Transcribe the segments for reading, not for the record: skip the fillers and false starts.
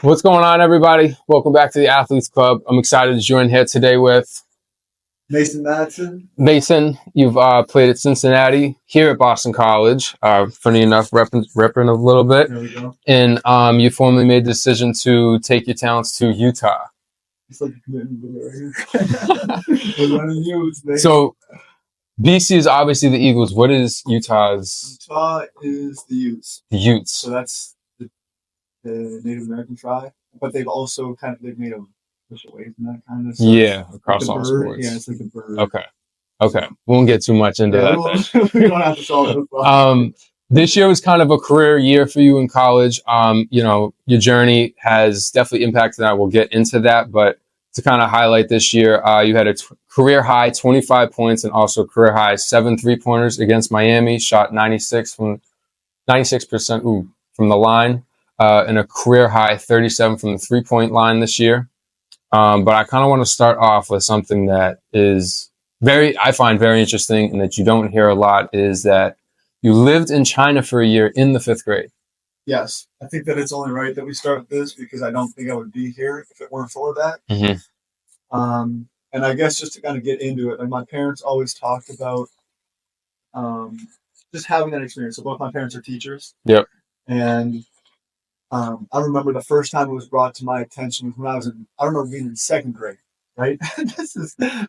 What's going on, everybody? Welcome back to the Athletes Club. I'm excited to join here today with Mason Madsen. Mason. You've played at Cincinnati, here at Boston College. Funny enough, repping a little bit. There we go. And you formally made the decision to take your talents to Utah. It's like a commitment right here. We're running Utes, man. So BC is obviously the Eagles. What is Utah's? Utah is the Utes. The Utes. So that's the Native American tribe, but they've made them push away from that kind of stuff. Yeah, across like all bird, sports. Yeah, it's like a bird. Okay. We won't get too much into that then. We don't have to solve those problems. This year was kind of a career year for you in college. Your journey has definitely impacted that. We'll get into that, but to kind of highlight this year, you had a career high 25 points and also career high 7 3-pointers against Miami, shot 96% from the line, and a career high 37 from the 3-point line this year. But I kind of want to start off with something that is I find very interesting and that you don't hear a lot, is that you lived in China for a year in the 5th grade. Yes, I think that it's only right that we start with this because I don't think I would be here if it weren't for that. Mm-hmm. And I guess just to kind of get into it, like my parents always talked about just having that experience. So both my parents are teachers. Yep. And I remember the first time it was brought to my attention was when I remember being in 2nd grade, right? That's an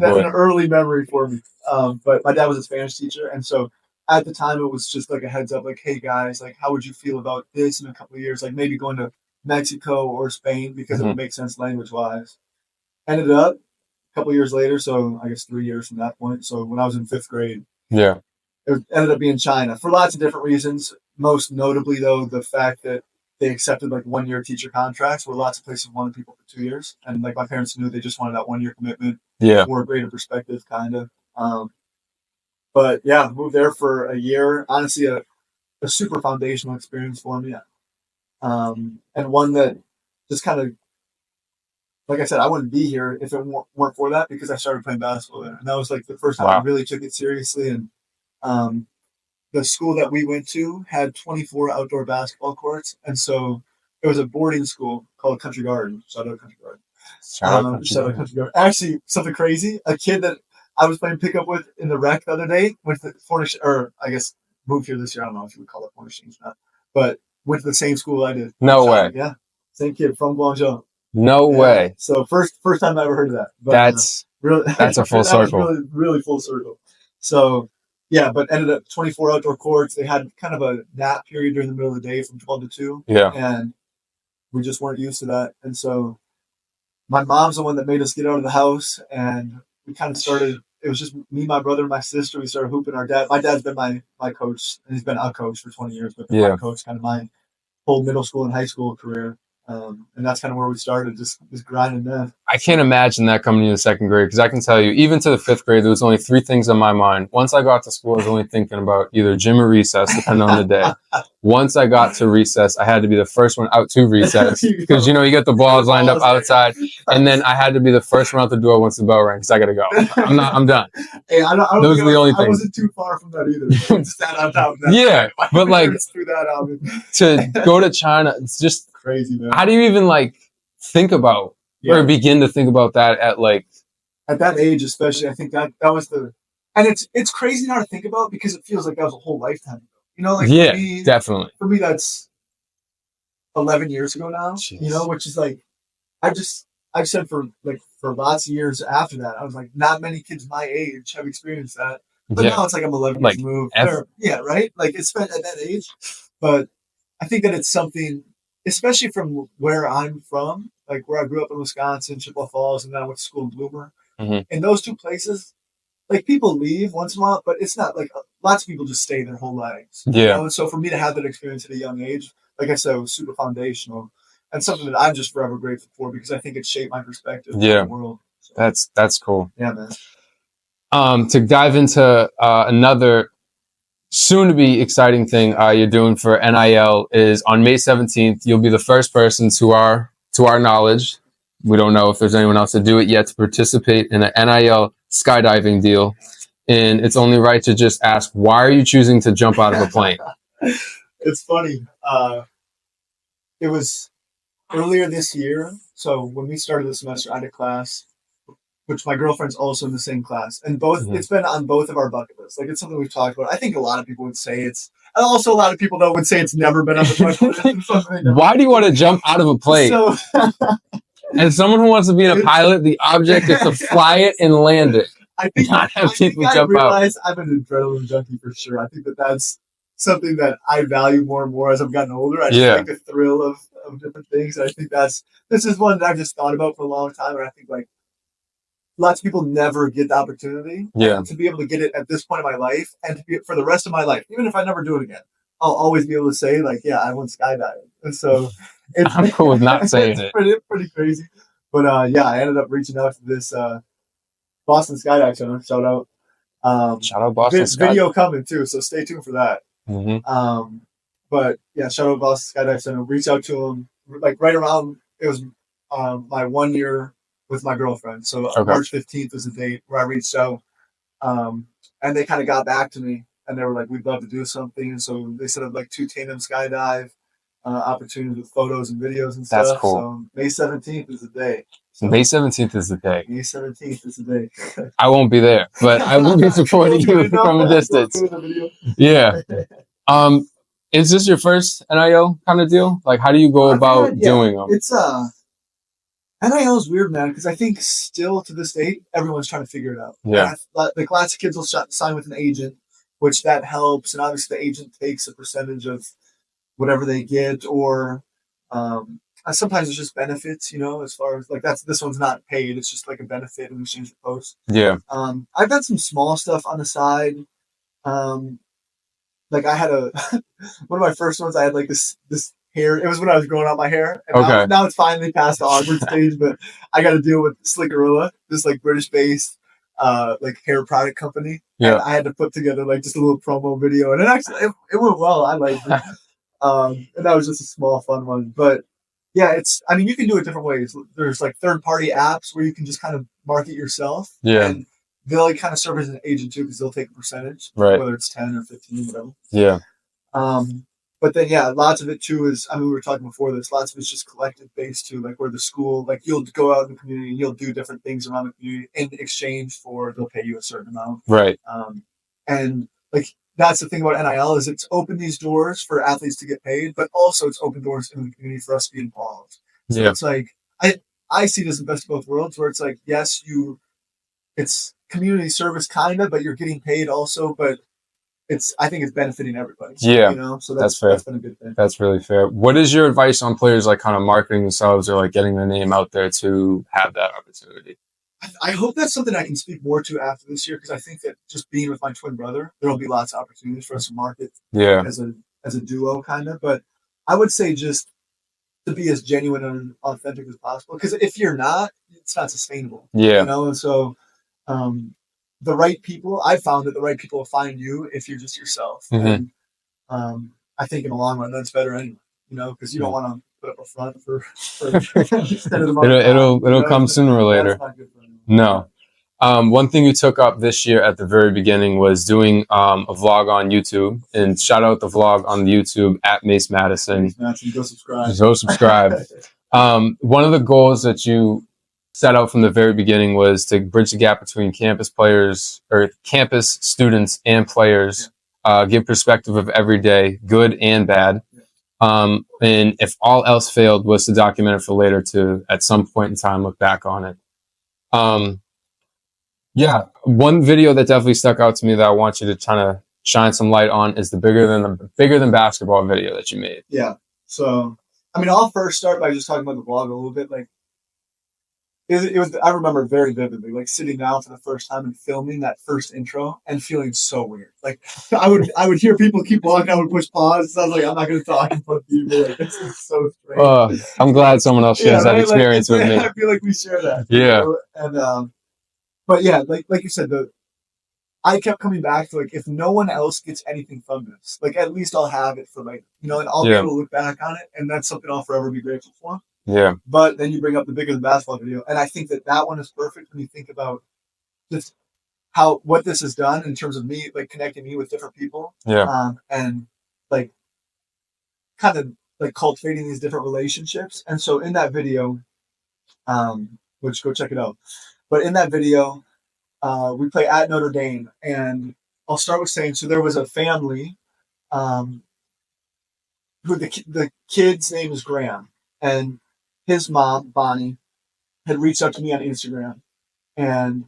early memory for me. But my dad was a Spanish teacher, and so at the time, it was just like a heads up, like, hey guys, like, how would you feel about this in a couple of years? Like maybe going to Mexico or Spain because it would make sense language wise. Ended up a couple of years later, so I guess 3 years from that point. So when I was in 5th grade, yeah, it ended up being China for lots of different reasons. Most notably, though, the fact that they accepted like 1-year teacher contracts where lots of places wanted people for 2 years. And like my parents knew they just wanted that 1-year commitment for a greater perspective, kind of. But yeah, moved there for a year. Honestly, a super foundational experience for me. And one that just kind of, like I said, I wouldn't be here if it weren't for that because I started playing basketball there. And that was like the first time I really took it seriously. And the school that we went to had 24 outdoor basketball courts. And so it was a boarding school called Country Garden. Shout out Country Garden. Shout out Country Garden. Actually, something crazy. A kid that I was playing pickup with in the rec the other day, went to moved here this year. I don't know if you would call it foreign exchange or not, but went to the same school I did. No way. Yeah, same kid from Guangzhou. No way. So first time I ever heard of that. But, that's a full circle. Really, really full circle. So yeah, but ended up 24 outdoor courts. They had kind of a nap period during the middle of the day from 12 to 2. Yeah, and we just weren't used to that. And so my mom's the one that made us get out of the house, and we kind of started. It was just me, my brother, and my sister. We started hooping. My dad's been my coach, and he's been a coach for 20 years, but my coach kind of my whole middle school and high school career. And that's kind of where we started, just grinding that. I can't imagine that coming into 2nd grade, because I can tell you, even to the 5th grade, there was only 3 things on my mind. Once I got to school, I was only thinking about either gym or recess, depending on the day. Once I got to recess, I had to be the first one out to recess, because you get the balls lined up outside, and then I had to be the first one out the door once the bell rang, because I got to go. I'm done. Hey, those are the only things. I wasn't too far from that either. Stand on top of that. Yeah, but like to go to China, it's just crazy, man. How do you even think about or begin to think about that at that age, especially? I think that was and it's crazy now to think about because it feels like that was a whole lifetime ago. For me, definitely. For me, that's 11 years ago now. Jeez. Which is I've said for lots of years after that, I was like, not many kids my age have experienced that. But now it's like I'm 11 years removed. Right? Like it's spent at that age. But I think that it's something, especially from where I'm from, like where I grew up in Wisconsin, Chippewa Falls, and then I went to school in Bloomer. Mm-hmm. In those two places, like people leave once in a while, but it's not like lots of people just stay their whole lives. Yeah. And so for me to have that experience at a young age, like I said, it was super foundational and something that I'm just forever grateful for because I think it shaped my perspective on the world. So, that's cool. Yeah, man. To dive into another soon-to-be exciting thing you're doing for NIL is on May 17th, you'll be the first person to our knowledge, we don't know if there's anyone else to do it yet, to participate in an NIL skydiving deal. And it's only right to just ask, why are you choosing to jump out of a plane? It's funny. earlier this year. So when we started the semester, I had a class, which my girlfriend's also in the same class, and both Mhm. it's been on both of our bucket lists. Like it's something we've talked about. I think a lot of people would say it's, and also a lot of people though would say it's never been on the bucket list. And something they never Why do you want to jump out of a plane? So As someone who wants to be a pilot, the object is to fly it and land it. I think Not have people I jump out. realize I'm an adrenaline junkie for sure. I think that that's something that I value more and more as I've gotten older. I just Yeah. like the thrill of different things. And I think this is one that I've just thought about for a long time. And I think like lots of people never get the opportunity. Yeah. And to be able to get it at this point in my life and to be for the rest of my life, even if I never do it again, I'll always be able to say like, yeah, I went skydiving. And so I'm cool with not saying it's it. pretty crazy. But yeah, I ended up reaching out to this Boston Skydive Center. Shout out. Shout out Boston Sky. Video coming too, so stay tuned for that. Mhm. But yeah, shout out Boston Skydive Center. Reach out to them like right around it was my 1 year with my girlfriend. So Okay. March 15th was the date where I reached out, and they kind of got back to me and they were like, "We'd love to do something." And so they set up like 2 tandem skydive opportunities with photos and videos and stuff. That's cool. So May 17th is the day. So May 17th is the day. May 17th is the day. I won't be there, but I will be supporting you from a distance. Yeah. Is this your first NIL kind of deal? Like, how do you go about doing them? It's NIL is weird, man, because I think still to this day everyone's trying to figure it out. Yeah. The classic kids will sign with an agent, which that helps, and obviously the agent takes a percentage of whatever they get, or sometimes it's just benefits, as far as like this one's not paid, it's just like a benefit in exchange for posts. Yeah. I've done some small stuff on the side. Like I had one of my first ones. I had like this hair. It was when I was growing out my hair. And Okay. now it's finally past the awkward stage, but I got to deal with Slickerilla, this like British-based like hair product company. Yeah. And I had to put together like just a little promo video, and it went well. I liked it. And that was just a small fun one, but yeah, you can do it different ways. There's like third-party apps where you can just kind of market yourself. Yeah. And they'll like kind of serve as an agent too, because they'll take a percentage, right? Whether it's 10 or 15, whatever. Yeah. But then yeah, lots of it too is we were talking before this. Lots of it's just collective based too, like where the school, like you'll go out in the community and you'll do different things around the community in exchange for they'll pay you a certain amount, right? And like that's the thing about NIL is it's opened these doors for athletes to get paid, but also it's opened doors in the community for us to be involved. So it's like I see this in best of both worlds, where it's like yes, it's community service kind of, but you're getting paid also, but I think it's benefiting everybody. Yeah. So that's fair. That's been a good thing. That's really fair. What is your advice on players like kind of marketing themselves or like getting their name out there to have that opportunity? I hope that's something I can speak more to after this year, because I think that just being with my twin brother, there'll be lots of opportunities for us to market as a duo kind of. But I would say just to be as genuine and authentic as possible, because if you're not, it's not sustainable. Yeah. And so the right people, I found that the right people will find you if you're just yourself. Mm-hmm. And I think in the long run that's better anyway, because you don't want to put up a front for it'll come sooner or later. No. One thing you took up this year at the very beginning was doing a vlog on YouTube, and shout out the vlog on the YouTube at Mason Madsen. Go subscribe. Go subscribe. One of the goals that you set out from the very beginning was to bridge the gap between campus players or campus students and players, give perspective of every day, good and bad. And if all else failed, was to document it for later to, at some point in time, look back on it. Yeah, one video that definitely stuck out to me that I want you to kind of shine some light on is the bigger than basketball video that you made. Yeah. So, I'll first start by just talking about the vlog a little bit. Like, it was. I remember very vividly, like sitting down for the first time and filming that first intro and feeling so weird. Like, I would hear people keep walking, I would push pause. So I was like, I'm not going to talk in front of people. Like, this is so strange. I'm glad someone else shares that experience with me. I feel like we share that. Yeah. And but yeah, like you said, I kept coming back to like, if no one else gets anything from this, like at least I'll have it for later, and I'll be able to look back on it, and that's something I'll forever be grateful for. Yeah. But then you bring up the bigger than basketball video, and I think that one is perfect when you think about just what this has done in terms of me, like connecting me with different people. Yeah. And like kind of like cultivating these different relationships. And so in that video, which go check it out. But in that video, we play at Notre Dame, and I'll start with saying, so there was a family, um, who the kid's name is Graham, and his mom Bonnie had reached out to me on Instagram and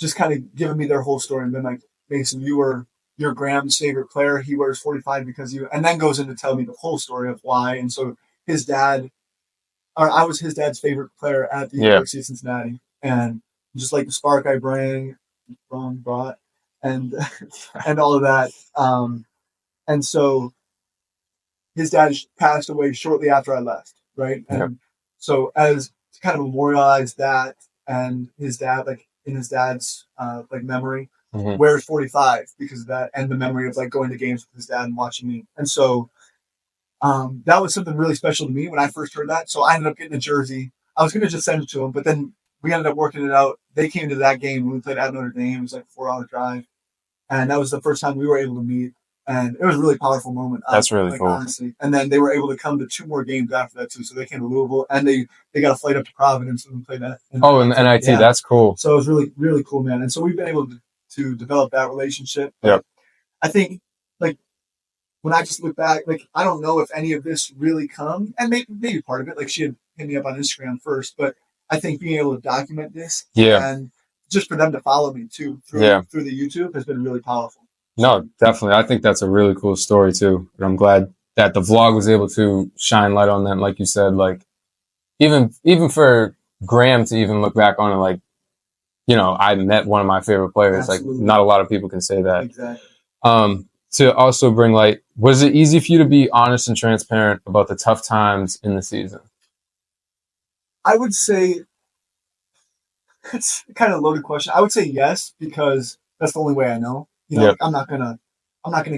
just kind of given me their whole story and been like, Mason, you're Graham's favorite player. He wears 45 because you, and then goes in to tell me the whole story of why. And so his dad, or I was his dad's favorite player at the University of Cincinnati, and just like the spark I brought, and and all of that. And so his dad passed away shortly after I left, right? And so as to kind of memorialize that, and his dad, like in his dad's like memory, wears 45 because of that, and the memory of like going to games with his dad and watching me. And so that was something really special to me when I first heard that. So I ended up getting a jersey. I was gonna just send it to him, but then we ended up working it out. They came to that game when we played at Notre Dame. It was like a 4-hour drive, and that was the first time we were able to meet. And it was a really powerful moment. That's really cool. Honestly. And then they were able to come to 2 more games after that too. So they came to Louisville, and they got a flight up to Providence and played that. And NIT, yeah. That's cool. So it was really, really cool, man. And so we've been able to develop that relationship. But I think, like, when I just look back, like, I don't know if any of this really come, and maybe part of it, like, she had hit me up on Instagram first, but I think being able to document this and just for them to follow me too through the YouTube has been really powerful. No, definitely. I think that's a really cool story too. And I'm glad that the vlog was able to shine light on that. And like you said, like even for Graham to even look back on it, like, you know, I met one of my favorite players. Absolutely. Like not a lot of people can say that. Exactly. To also bring light, was it easy for you to be honest and transparent about the tough times in the season? I would say it's kind of a loaded question. I would say yes, because that's the only way I know. You know, I'm not gonna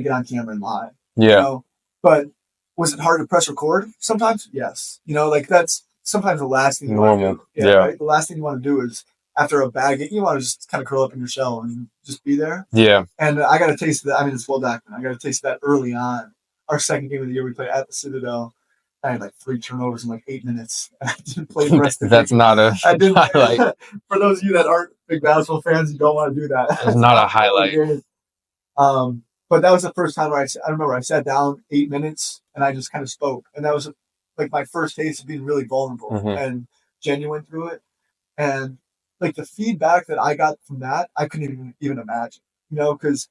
get on camera and lie. Yeah. You know? But was it hard to press record? Sometimes, yes. You know, like that's sometimes the last thing you want to do. Yeah. Right? The last thing you want to do is after a bad game, you want to just kind of curl up in your shell and just be there. Yeah. And I got a taste of that. I mean, it's well documented. I got a taste of that early on. Our second game of the year, we played at the Citadel. I had like 3 turnovers in like 8 minutes. I didn't play the rest of the That's game. not a highlight. For those of you that aren't big basketball fans, you don't want to do that. It's not a highlight. But that was the first time where I remember I sat down 8 minutes and I just kind of spoke. And that was like my first taste of being really vulnerable and genuine through it. And like the feedback that I got from that, I couldn't even imagine, you know, because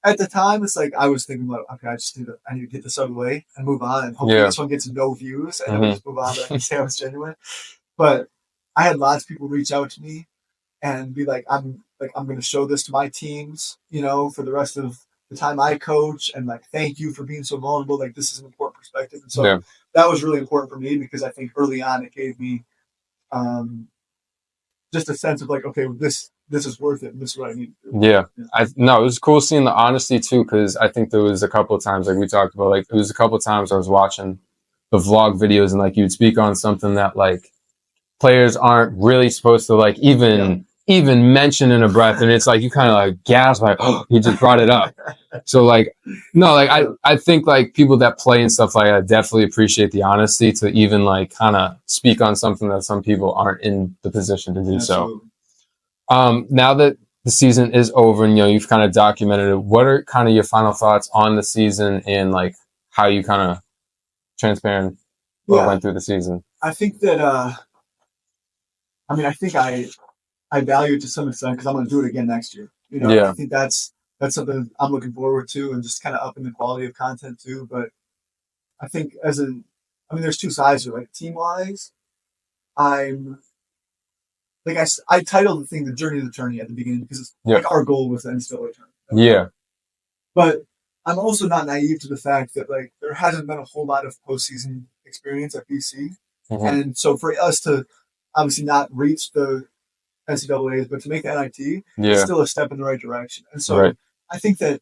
at the time it's like I was thinking about, okay, I need to get this out of the way and move on, and hopefully this one gets no views and then we just move on. But I can say I was genuine. But I had lots of people reach out to me and be like, I'm going to show this to my teams, you know, for the rest of the time I coach, and like, thank you for being so vulnerable. Like, this is an important perspective. And so that was really important for me, because I think early on it gave me just a sense of like, okay, this is worth it, and this is what I need to do. Yeah. No, it was cool seeing the honesty too, because I think there was a couple of times, like we talked about, like it was a couple of times I was watching the vlog videos and like you'd speak on something that like players aren't really supposed to like even mention in a breath, and it's like you kind of like gasp like, oh, he just brought it up. So like no, like I think like people that play and stuff like that definitely appreciate the honesty to even like kind of speak on something that some people aren't in the position to do. Absolutely. So now that the season is over and, you know, you've kind of documented it, what are kind of your final thoughts on the season and like how you kind of transparent went through the season? I think that I think I value it to some extent, because I'm going to do it again next year. You know, I think that's something I'm looking forward to, and just kind of upping the quality of content too. But I think there's 2 sides to it. Like team wise, I'm like I titled the thing "The Journey to the Tourney" at the beginning, because it's like our goal was the NCAA tournament. Yeah. But I'm also not naive to the fact that like there hasn't been a whole lot of postseason experience at BC, and so for us to obviously not reach the NCAAs, but to make the NIT, it's still a step in the right direction. And so I think that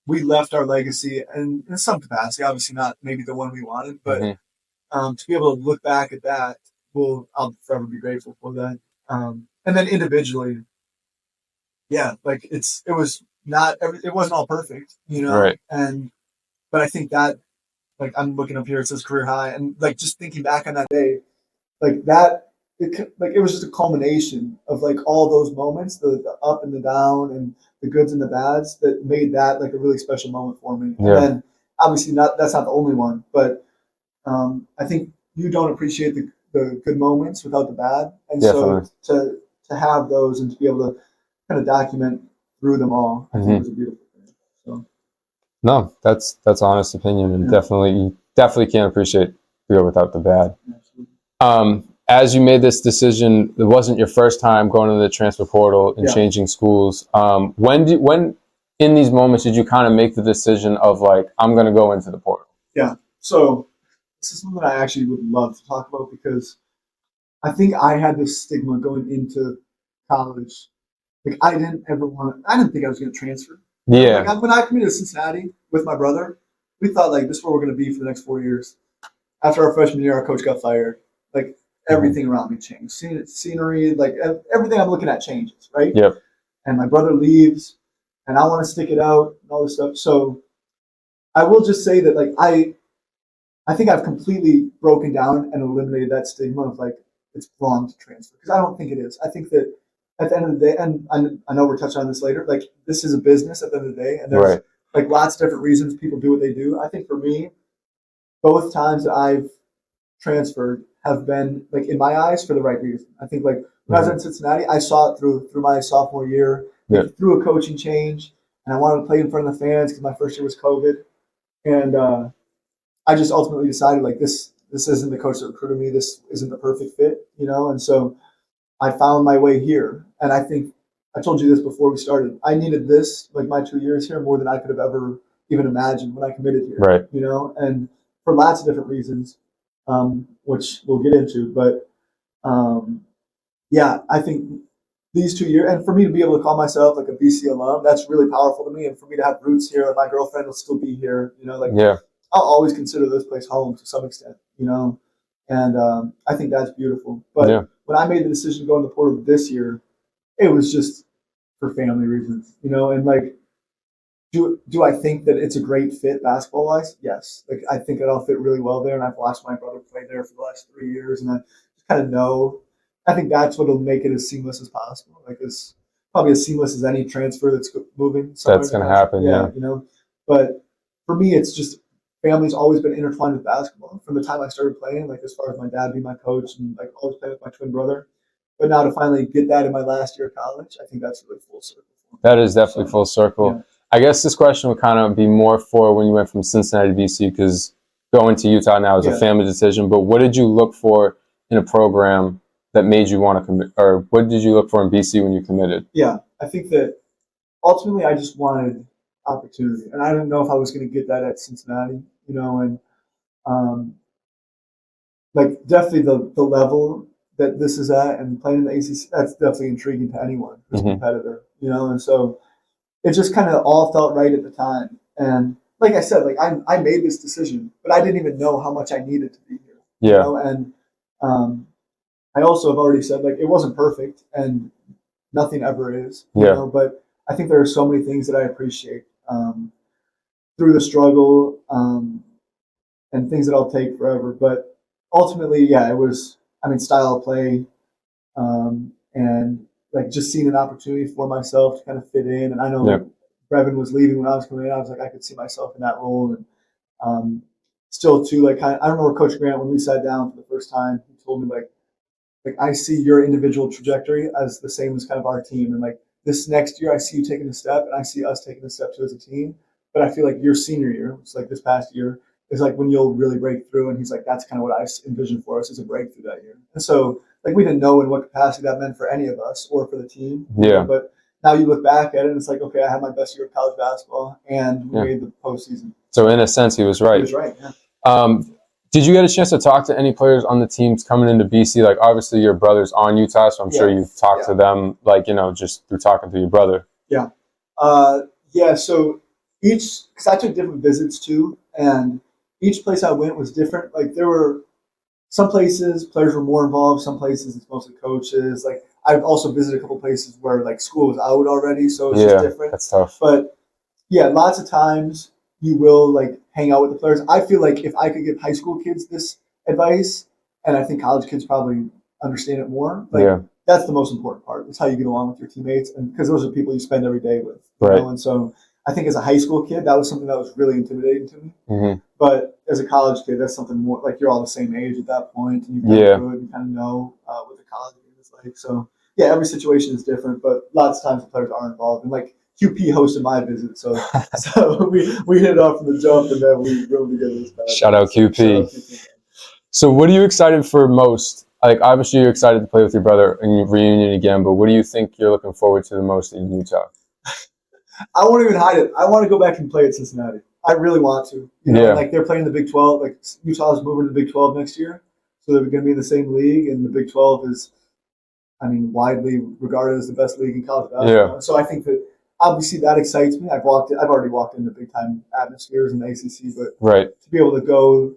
we left our legacy, and in some capacity, obviously not maybe the one we wanted, but to be able to look back at that, I'll forever be grateful for that. And then individually, like it wasn't all perfect, you know, but I think that like I'm looking up here, it says career high, and like just thinking back on that day, like that, it was just a culmination of like all those moments, the up and the down, and the goods and the bads that made that like a really special moment for me. And Yeah, then obviously that's not the only one, but I think you don't appreciate the good moments without the bad, and so definitely. to have those and to be able to kind of document through them all, I think Hmm. was a beautiful thing. So No, that's honest opinion, and yeah, definitely you definitely can't appreciate the good without the bad. absolutely. As you made this decision, it wasn't your first time going to the transfer portal and Yeah, changing schools. When in these moments did you kind of make the decision of like, I'm going to go into the portal? yeah. So this is something I actually would love to talk about because I think I had this stigma going into college. Like I didn't think I was going to transfer. You know, like Yeah. when I committed to Cincinnati with my brother, we thought like this is where we're going to be for the next 4 years. After our freshman year, our coach got fired. Like Hmm. everything around me changed. Scenery, like everything I'm looking at changes, right? Yep. And my brother leaves, and I want to stick it out and all this stuff. So I will just say that like I think I've completely broken down and eliminated that stigma of like it's wrong to transfer because I don't think it is. I think that at the end of the day, and I know we're touching on this later, like this is a business at the end of the day, and there's Right. like lots of different reasons people do what they do. I think for me, both times that I've transferred have been like in my eyes for the right reason. I think like when I was Hmm. in Cincinnati, I saw it through my sophomore year, Yeah. like through a coaching change, and I wanted to play in front of the fans because my first year was COVID, and I just ultimately decided like this isn't the coach that recruited me. This isn't the perfect fit, you know. And so I found my way here. And I think I told you this before we started. I needed this like my 2 years here more than I could have ever even imagined when I committed here, Right. you know. And for lots of different reasons, which we'll get into. But yeah, I think these 2 years, and for me to be able to call myself like a BC alum, that's really powerful to me. And for me to have roots here, and my girlfriend will still be here, you know, like Yeah. I'll always consider this place home to some extent, you know, and I think that's beautiful. Yeah. But when I made the decision to go in the portal this year, it was just for family reasons, you know, and like, do I think that it's a great fit basketball wise? Yes, like I think that I'll fit really well there, and I've watched my brother play there for the last 3 years, and I just kind of know. I think that's what'll make it as seamless as possible, like as probably as seamless as any transfer that's moving somewhere That's in the going to country. happen. Yeah, Yeah. you know, but for me, it's just family's always been intertwined with basketball from the time I started playing. Like as far as my dad being my coach and like always playing with my twin brother, but now to finally get that in my last year of college, I think that's really full circle for me. That is definitely So full yeah, circle. I guess this question would kind of be more for when you went from Cincinnati to BC because going to Utah now is a yeah, family decision. But what did you look for in a program that made you want to commit, or what did you look for in BC when you committed? yeah. I think that ultimately I just wanted opportunity, and I didn't know if I was going to get that at Cincinnati, you know, and um, like definitely the level that this is at and playing in the ACC, that's definitely intriguing to anyone who's a Hmm. competitor, you know, and so it just kind of all felt right at the time. And like I said, like I made this decision, but I didn't even know how much I needed to be here, you Yeah. know, and um, I also have already said like it wasn't perfect and nothing ever is, you Yeah. know, but I think there are so many things that I appreciate through the struggle and things that I'll take forever. But ultimately, yeah, it was, I mean, style of play and like just seeing an opportunity for myself to kind of fit in. And I know Yeah. like Brevin was leaving when I was coming in. I was like, I could see myself in that role. And still, too, like I remember Coach Grant when we sat down for the first time, he told me like I see your individual trajectory as the same as kind of our team, and like this next year, I see you taking a step, and I see us taking a step too as a team. But I feel like your senior year, it's like this past year, is like when you'll really break through. And he's like, that's kind of what I envisioned for us as a breakthrough that year. And so, like, we didn't know in what capacity that meant for any of us or for the team, you know, Yeah. but now you look back at it, and it's like, okay, I had my best year of college basketball, and we Yeah. made the postseason. So in a sense, he was He right. was right. Yeah. Did you get a chance to talk to any players on the teams coming into BC? Like, obviously, your brother's on Utah, so I'm sure Yeah. you've talked to them, like, you know, just through talking to your brother. Yeah. Yeah. So because I took different visits too, and each place I went was different. Like there were some places players were more involved, some places it's mostly coaches. Like I've also visited a couple places where like school was out already, so it's just Yeah, different. that's tough. But yeah, lots of times you will like hang out with the players. I feel like if I could give high school kids this advice, and I think college kids probably understand it more, like Yeah. that's the most important part. It's how you get along with your teammates, and because those are people you spend every day with, Right. And so I think as a high school kid, that was something that was really intimidating to me. Mm-hmm. But as a college kid, that's something more like you're all the same age at that point, and you through it and kind of know what the college game is like. So yeah, every situation is different, but lots of times the players are involved. And like QP hosted my visit, so we hit it off from the jump, and then we rode together this bad. Shout out QP. So what are you excited for most? Like obviously you're excited to play with your brother in your reunion again, but what do you think you're looking forward to the most in Utah? I won't even hide it. I want to go back and play at Cincinnati. I really want to. Like they're playing the Big 12. Like Utah's moving to the Big 12 next year, so they're going to be in the same league. And the Big 12 is, I mean, widely regarded as the best league in college basketball. Yeah. So I think that obviously that excites me. I've already walked into big time atmospheres in the ACC, but to be able to go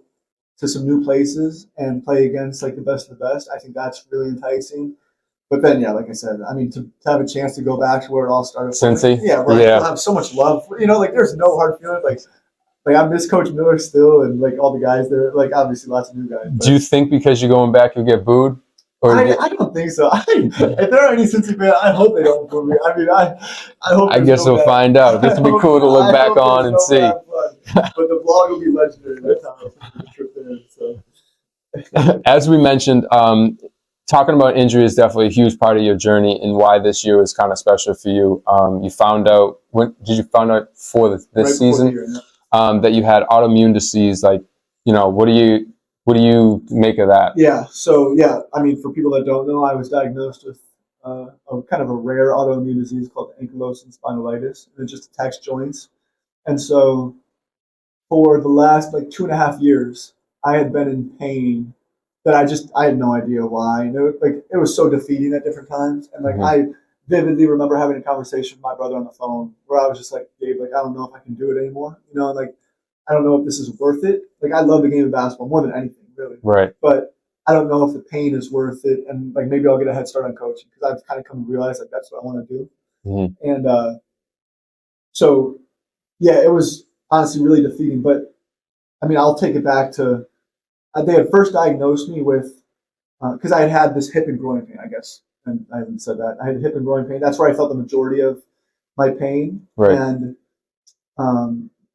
to some new places and play against like the best of the best, I think that's really enticing. But then, yeah, like I said, I mean, to have a chance to go back to where it all started. Cincy? Yeah, where I have so much love. Like there's no hard feelings. Like I miss Coach Miller still, and like all the guys there. Like obviously lots of new guys. Do you think because you're going back you'll get booed? Or I don't think so. If there are any Cincy fans, I hope they don't boo me. I mean, I hope. I guess we'll find out. This would be cool to look back on and see. But the vlog will be legendary. That's how the trip there. So. As we mentioned, talking about injury is definitely a huge part of your journey and why this year is kind of special for you. You found out did you find out for this season that you had autoimmune disease? Like, what do you make of that? Yeah. So I mean, for people that don't know, I was diagnosed with a kind of a rare autoimmune disease called ankylosing spondylitis, and it just attacks joints. And so, for the last like 2.5 years, I had been in pain that I had no idea why. And it was so defeating at different times. And like I vividly remember having a conversation with my brother on the phone where I was just like, Gabe, like I don't know if I can do it anymore. And like I don't know if this is worth it. Like I love the game of basketball more than anything, really. Right. But I don't know if the pain is worth it, and like maybe I'll get a head start on coaching because I've kind of come to realize like that's what I want to do. Mm-hmm. And so yeah, it was honestly really defeating. But I mean, I'll take it back to they had first diagnosed me with because I had this hip and groin pain, I guess, and I haven't said that. I had hip and groin pain. That's where I felt the majority of my pain. Right. And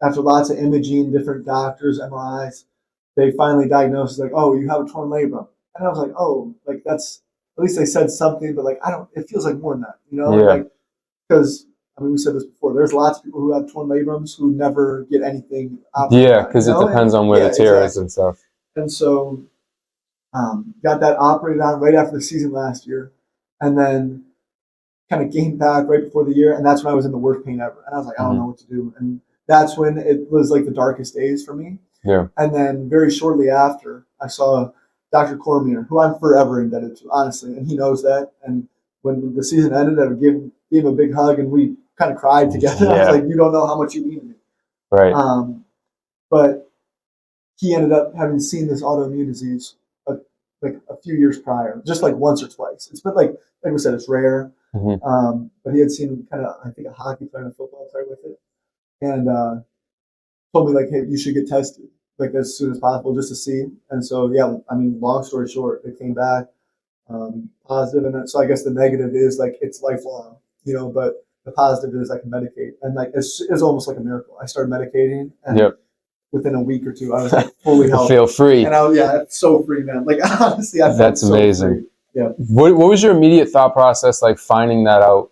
after lots of imaging, different doctors, MRIs, they finally diagnosed like, oh, you have a torn labrum. And I was like, oh, like that's at least they said something, but like it feels like more than that, like because I mean we said this before. There's lots of people who have torn labrums who never get anything. Yeah, because it depends on where the tear is and stuff. And so got that operated on right after the season last year, and then kind of came back right before the year, and that's when I was in the worst pain ever. And I was like, I don't know what to do. And that's when it was like the darkest days for me. Yeah. And then very shortly after, I saw Dr. Cormier, who I'm forever indebted to, honestly, and he knows that. And when the season ended, I would give him a big hug, and we kind of cried together. Yeah. I was like, you don't know how much you mean to me. Right. But he ended up having seen this autoimmune disease like a few years prior, just like once or twice. It's been like we said, it's rare. Mm-hmm. But he had seen kind of, I think, a hockey player and a football player with it, and told me like, hey, you should get tested like as soon as possible just to see. And so yeah, I mean, long story short, it came back positive, and so I guess the negative is like it's lifelong, but the positive is I can medicate, and like it's almost like a miracle. I started medicating, and within a week or two, I was like fully healthy. Feel free. And it's so free, man. Like honestly, I felt that's amazing. Free. Yeah. What was your immediate thought process like finding that out?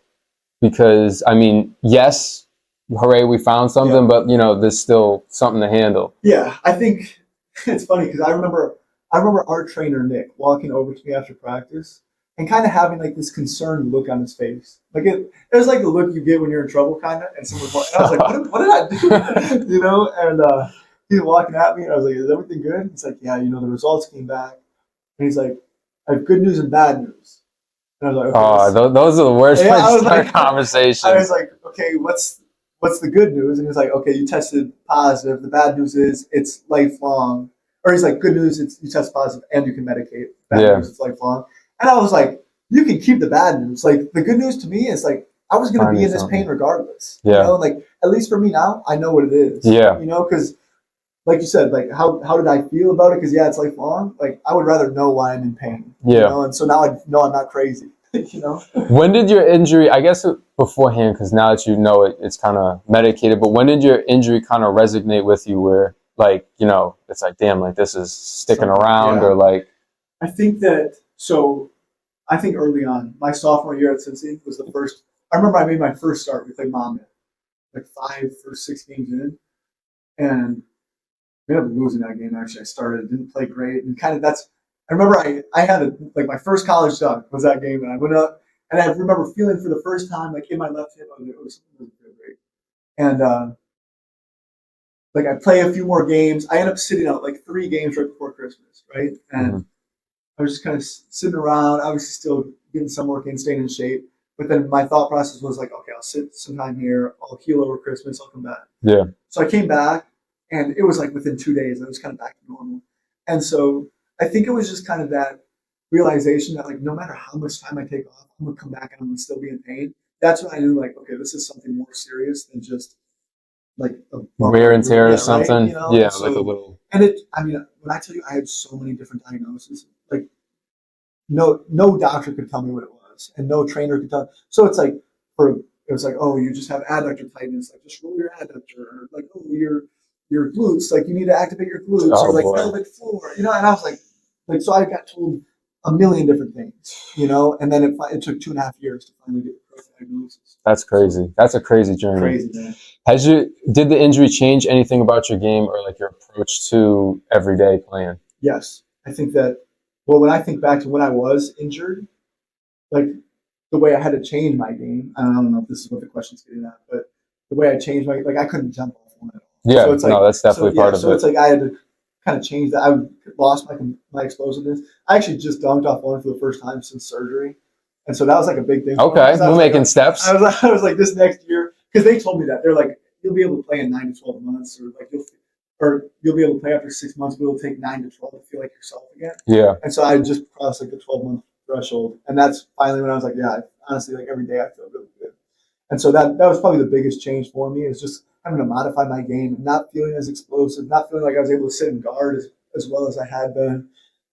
Because I mean, yes, hooray, we found something, but there's still something to handle. Yeah, I think it's funny because I remember our trainer Nick walking over to me after practice and kind of having like this concerned look on his face. Like it was like the look you get when you're in trouble, kind of. And I was like, what did I do? And he was walking at me, and I was like, is everything good? He's like, yeah, the results came back. And he's like, I have good news and bad news. And I was like, okay, those are the worst ways to start conversations. I was like, okay, what's the good news? And he's like, okay, you tested positive. The bad news is it's lifelong. Or he's like, good news, you test positive and you can medicate. Bad news, it's lifelong. And I was like, you can keep the bad news. Like the good news to me is like I was going to be Finding in this something. pain regardless. Yeah. You know, like at least for me now, I know what it is. Yeah. You know, because like you said, like how did I feel about it? Because yeah, it's lifelong. Like I would rather know why I'm in pain. Yeah. You know, and so now I know I'm not crazy. You know. When did your injury? I guess beforehand, because now that you know it, it's kind of medicated. But when did your injury kind of resonate with you, where like it's like damn, like this is sticking around, or like I think that so. I think early on, my sophomore year at Cincy was the first. I remember I made my first start. We played Monmouth, like 6 games in, and we ended up losing that game. Actually, I started, didn't play great, and kind of that's. I remember I had like my first college dunk was that game, and I went up, and I remember feeling for the first time like in my left hip, it was great, and like I play a few more games. I end up sitting out like 3 games right before Christmas, right, and I was just kind of sitting around, obviously still getting some work in, staying in shape. But then my thought process was like, okay, I'll sit some time here. I'll heal over Christmas. I'll come back. Yeah. So I came back, and it was like within 2 days, I was kind of back to normal. And so I think it was just kind of that realization that like no matter how much time I take off, I'm gonna come back and I'm gonna still be in pain. That's when I knew like, okay, this is something more serious than just like a wear and tear or right? something. You know? Yeah, So, like a little. and it, I mean, when I tell you, I had so many different diagnoses. Like no doctor could tell me what it was, and no trainer could tell. So it's like it was like, oh, you just have adductor tightness, like just roll your adductor, or like, oh, your glutes, like you need to activate your glutes, Oh, or like boy. pelvic floor, you know. And I was like so I got told a million different things, you know, and then it took 2.5 years to finally get the correct diagnosis. That's crazy. That's a crazy journey. Crazy, man. Did the injury change anything about your game or like your approach to everyday playing? Yes, I think that. Well, when I think back to when I was injured, like the way I had to change my game. I don't know if this is what the question's getting at, but the way I changed my like I couldn't jump off one at all. Yeah, so it's like, no, that's definitely part of so it. it's like I had to kind of change that. I lost my explosiveness. I actually just dunked off one for the first time since surgery, and so that was like a big thing. Okay, we're making steps. I was like this next year because they told me that they're like you'll be able to play in 9 to 12 months, or like you'll be able to play after 6 months, but it'll take 9 to 12 to feel like yourself again. Yeah. And so I just crossed like the 12-month threshold, and that's finally when I was like, yeah, honestly, like every day I feel really good. And so that was probably the biggest change for me is just having to modify my game, not feeling as explosive, not feeling like I was able to sit and guard as well as I had been,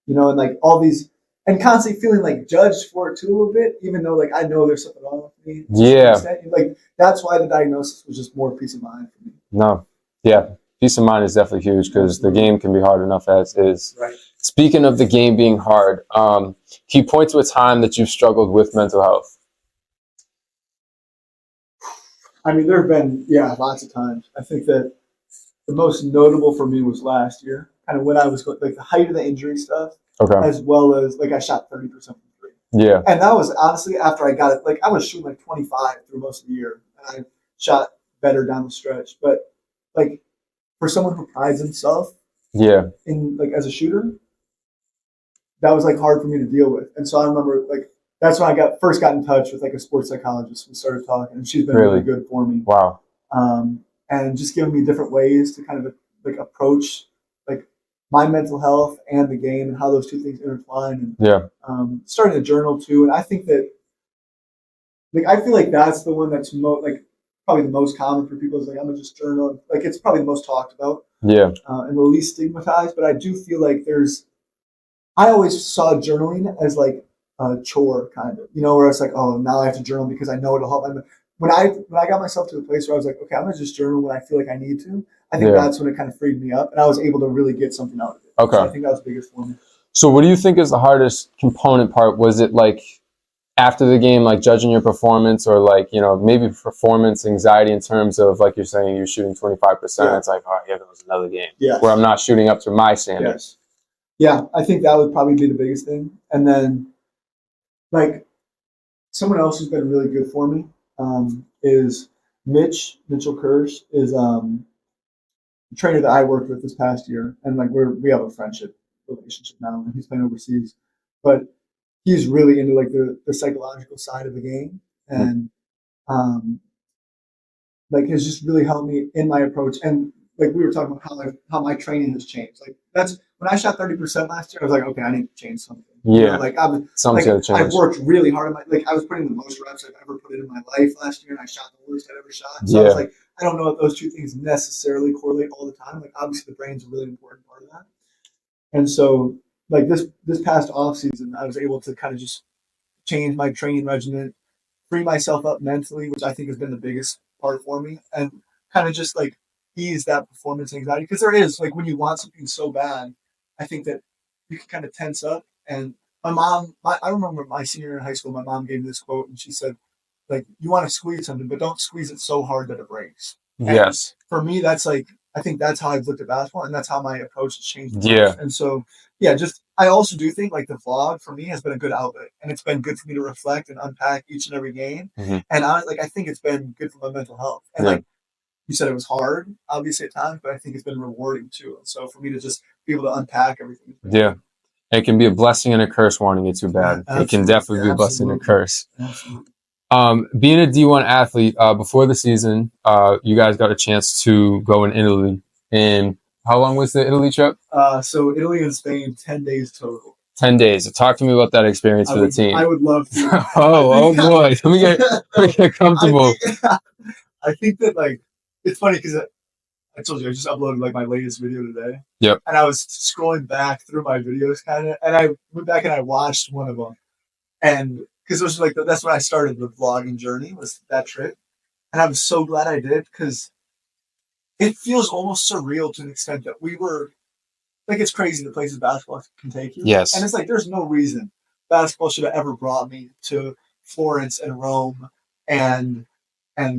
you know, and like all these, and constantly feeling like judged for it too a little bit, even though like I know there's something wrong with me. Yeah. Like that's why the diagnosis was just more peace of mind for me. No. Yeah. Peace of mind is definitely huge because the game can be hard enough as is. Right. Speaking of the game being hard, can you point to a time that you've struggled with mental health? I mean, there have been, lots of times. I think that the most notable for me was last year, kind of when I was like the height of the injury stuff, as well as like I shot 30% from three. Yeah. And that was honestly after I got it. Like I was shooting like 25 through most of the year, and I shot better down the stretch. But like for someone who prides himself, in like as a shooter, that was like hard for me to deal with. And so I remember like that's when I first got in touch with like a sports psychologist. We started talking, and she's been really good for me. Wow. And just giving me different ways to kind of like approach like my mental health and the game and how those two things intertwine. And starting a journal too. And I think that like I feel like that's the one that's like probably the most common for people is like I'm gonna just journal. Like it's probably the most talked about. And the least stigmatized. But I do feel like I always saw journaling as like a chore kind of, you know, where it's like, oh, now I have to journal because I know it'll help. When I got myself to a place where I was like, okay, I'm gonna just journal when I feel like I need to. I think that's when it kind of freed me up, and I was able to really get something out of it. Okay. So I think that was the biggest for me. So what do you think is the hardest component part? Was it like after the game, like judging your performance, or like, you know, maybe performance anxiety in terms of like you're saying you're shooting 25%. It's like, oh, yeah, there was another game where I'm not shooting up to my standards. Yeah, I think that would probably be the biggest thing. And then like someone else who's been really good for me is Mitchell Kirsch is a trainer that I worked with this past year, and like we have a friendship relationship now, and he's playing overseas, but he's really into like the psychological side of the game, and like has just really helped me in my approach. And like we were talking about how my training has changed. Like that's when I shot 30% last year, I was like, okay, I need to change something. Yeah. Like I was Something's like gotta change. I've worked really hard on I was putting the most reps I've ever put in my life last year, and I shot the worst I'd ever shot. So I was like, I don't know if those two things necessarily correlate all the time. Like obviously the brain's a really important part of that. And so like this past off season, I was able to kind of just change my training regimen, free myself up mentally, which I think has been the biggest part for me, and kind of just like ease that performance anxiety. Because there is like when you want something so bad, I think that you can kind of tense up. And I remember my senior year in high school, my mom gave me this quote, and she said, like, you want to squeeze something, but don't squeeze it so hard that it breaks. Yes. And for me, that's like, I think that's how I've looked at basketball, and that's how my approach has changed. Yeah. And so, yeah, just I also do think like the vlog for me has been a good outlet, and it's been good for me to reflect and unpack each and every game. Mm-hmm. And I think it's been good for my mental health. And like you said, it was hard, obviously at times, but I think it's been rewarding too. And so for me to just be able to unpack everything, yeah, it can be a blessing and a curse wanting it too bad. It can definitely be a blessing and a curse. Absolutely. Being a D1 athlete, before the season, you guys got a chance to go in Italy. And how long was the Italy trip? So Italy and Spain, 10 days total. 10 days. Talk to me about that experience for the team. I would love to. oh boy. Let me get comfortable. I think that like, it's funny because I told you I just uploaded like my latest video today. Yep. And I was scrolling back through my videos kind of, and I went back and I watched one of them. And because it was like, that's when I started the vlogging journey, was that trip. And I was so glad I did because it feels almost surreal to an extent that we were, like, it's crazy the places basketball can take you. Yes. And it's like, there's no reason basketball should have ever brought me to Florence and Rome and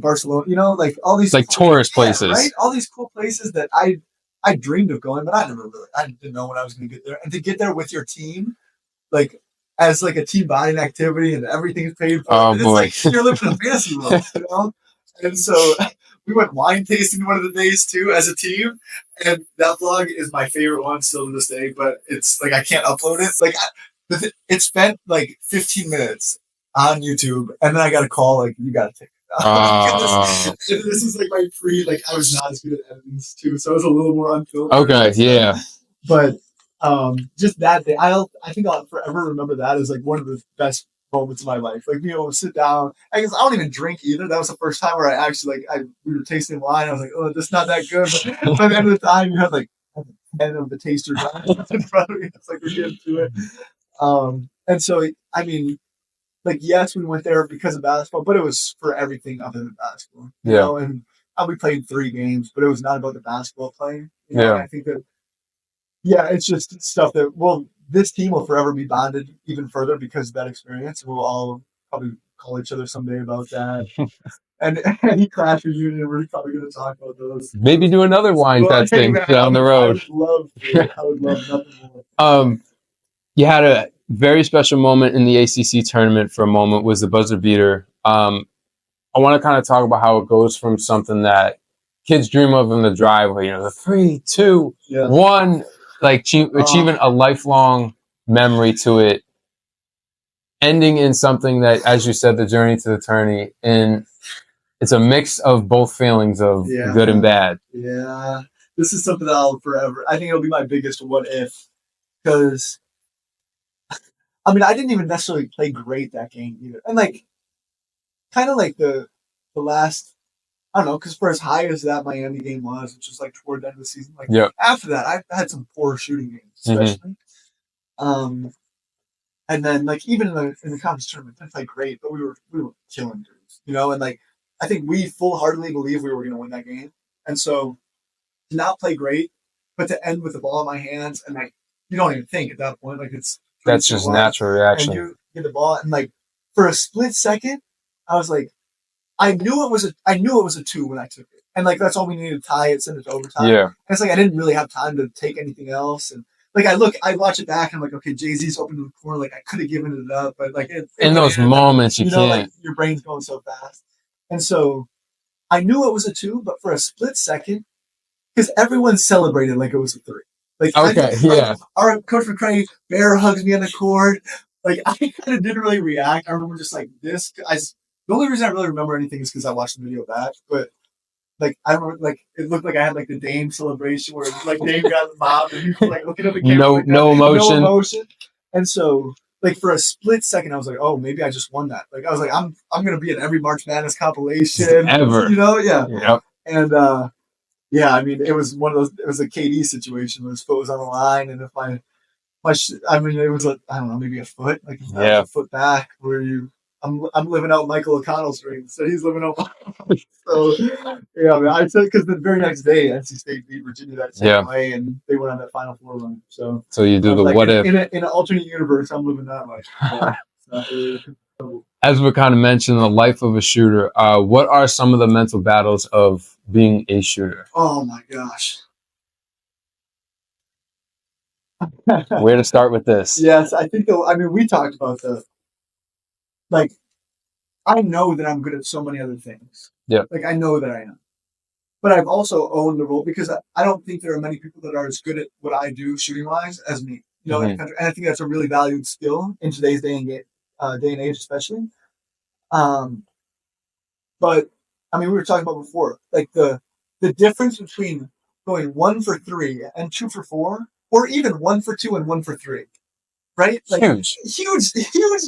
Barcelona, you know, like all these like cool, tourist places, right? All these cool places that I dreamed of going, but I didn't know when I was going to get there. And to get there with your team, like as like a team bonding activity and everything's paid for. Oh it's boy, like you're living a fantasy world, you know. And so we went wine tasting one of the days too as a team, and that vlog is my favorite one still to this day. But it's like I can't upload it. Like it spent like 15 minutes on YouTube, and then I got a call like you got to take it down. This is like my like I was not as good at editing too, so it was a little more unfiltered. Okay, yeah. But just that day, I think I'll forever remember that as like one of the best moments of my life. Like being able to sit down. I guess I don't even drink either. That was the first time where I actually we were tasting wine. I was like, oh, this is not that good. But by the end of the time, you had like 10 of the taster glass in front of me. It's like we're getting to it. And so I mean, like yes, we went there because of basketball, but it was for everything other than basketball. You know, and we played 3 games, but it was not about the basketball playing. You know? And I think that. Yeah, it's just stuff that this team will forever be bonded even further because of that experience. We'll all probably call each other someday about that. And any class reunion, we're probably going to talk about those. Maybe do another wine testing down the road. I would love nothing more. You had a very special moment in the ACC tournament. For a moment, was the buzzer beater. I want to kind of talk about how it goes from something that kids dream of in the driveway, you know, the 3, 2, 1. Like achieving a lifelong memory to it, ending in something that, as you said, the journey to the tourney, and it's a mix of both feelings of good and bad. Yeah, this is something that I'll forever. I think it'll be my biggest what if, because I mean I didn't even necessarily play great that game either, and like kind of like the last. I don't know, because for as high as that Miami game was, which was like toward the end of the season, like after that, I had some poor shooting games, especially. And then like even in the conference tournament, I played great, but we were killing dudes, you know. And like I think we full heartedly believed we were going to win that game, and so to not play great, but to end with the ball in my hands, and like you don't even think at that point, like that's just natural reaction. And you get the ball, and like for a split second, I was like. I knew it was a 2 when I took it, and like that's all we needed to tie it, send it to overtime. Yeah, and it's like I didn't really have time to take anything else, and like I watch it back, and I'm like, okay, Jay-Z's open to the corner, like I could have given it up, but like in those moments you can't. Like your brain's going so fast, and so I knew it was a 2, but for a split second, because everyone celebrated like it was a 3. Like our coach McCray bear hugs me on the court, like I kind of didn't really react. I remember just like this. The only reason I really remember anything is because I watched the video back. But like I remember like it looked like I had like the Dame celebration where like Dame got the mob and he was like looking at the camera, like No no emotion. emotion. And so like for a split second, I was like, oh, maybe I just won that. Like I was like, I'm gonna be in every March Madness compilation Ever. you know, yeah. Yep. And yeah, I mean, it was one of those. It was a KD situation where his foot was on the line, and if I mean, it was I don't know, maybe a foot, like if that was a foot back, where I'm living out Michael O'Connell's dream, so he's living out. So yeah, I mean, I said because the very next day, NC State beat Virginia that same way, and they went on that Final Four run. So you do the like, what if in an alternate universe, I'm living that life. So, it's not really, as we kind of mentioned, the life of a shooter. What are some of the mental battles of being a shooter? oh my gosh. Where to start with this? Yes, I think. I mean, we talked about like. I know that I'm good at so many other things. Yeah. Like I know that I am. But I've also owned the role because I don't think there are many people that are as good at what I do shooting wise as me. You know, and I think that's a really valued skill in today's day and age, especially. But I mean, we were talking about before, like the difference between going 1 for 3 and 2 for 4, or even 1 for 2 and 1 for 3. Right? Like huge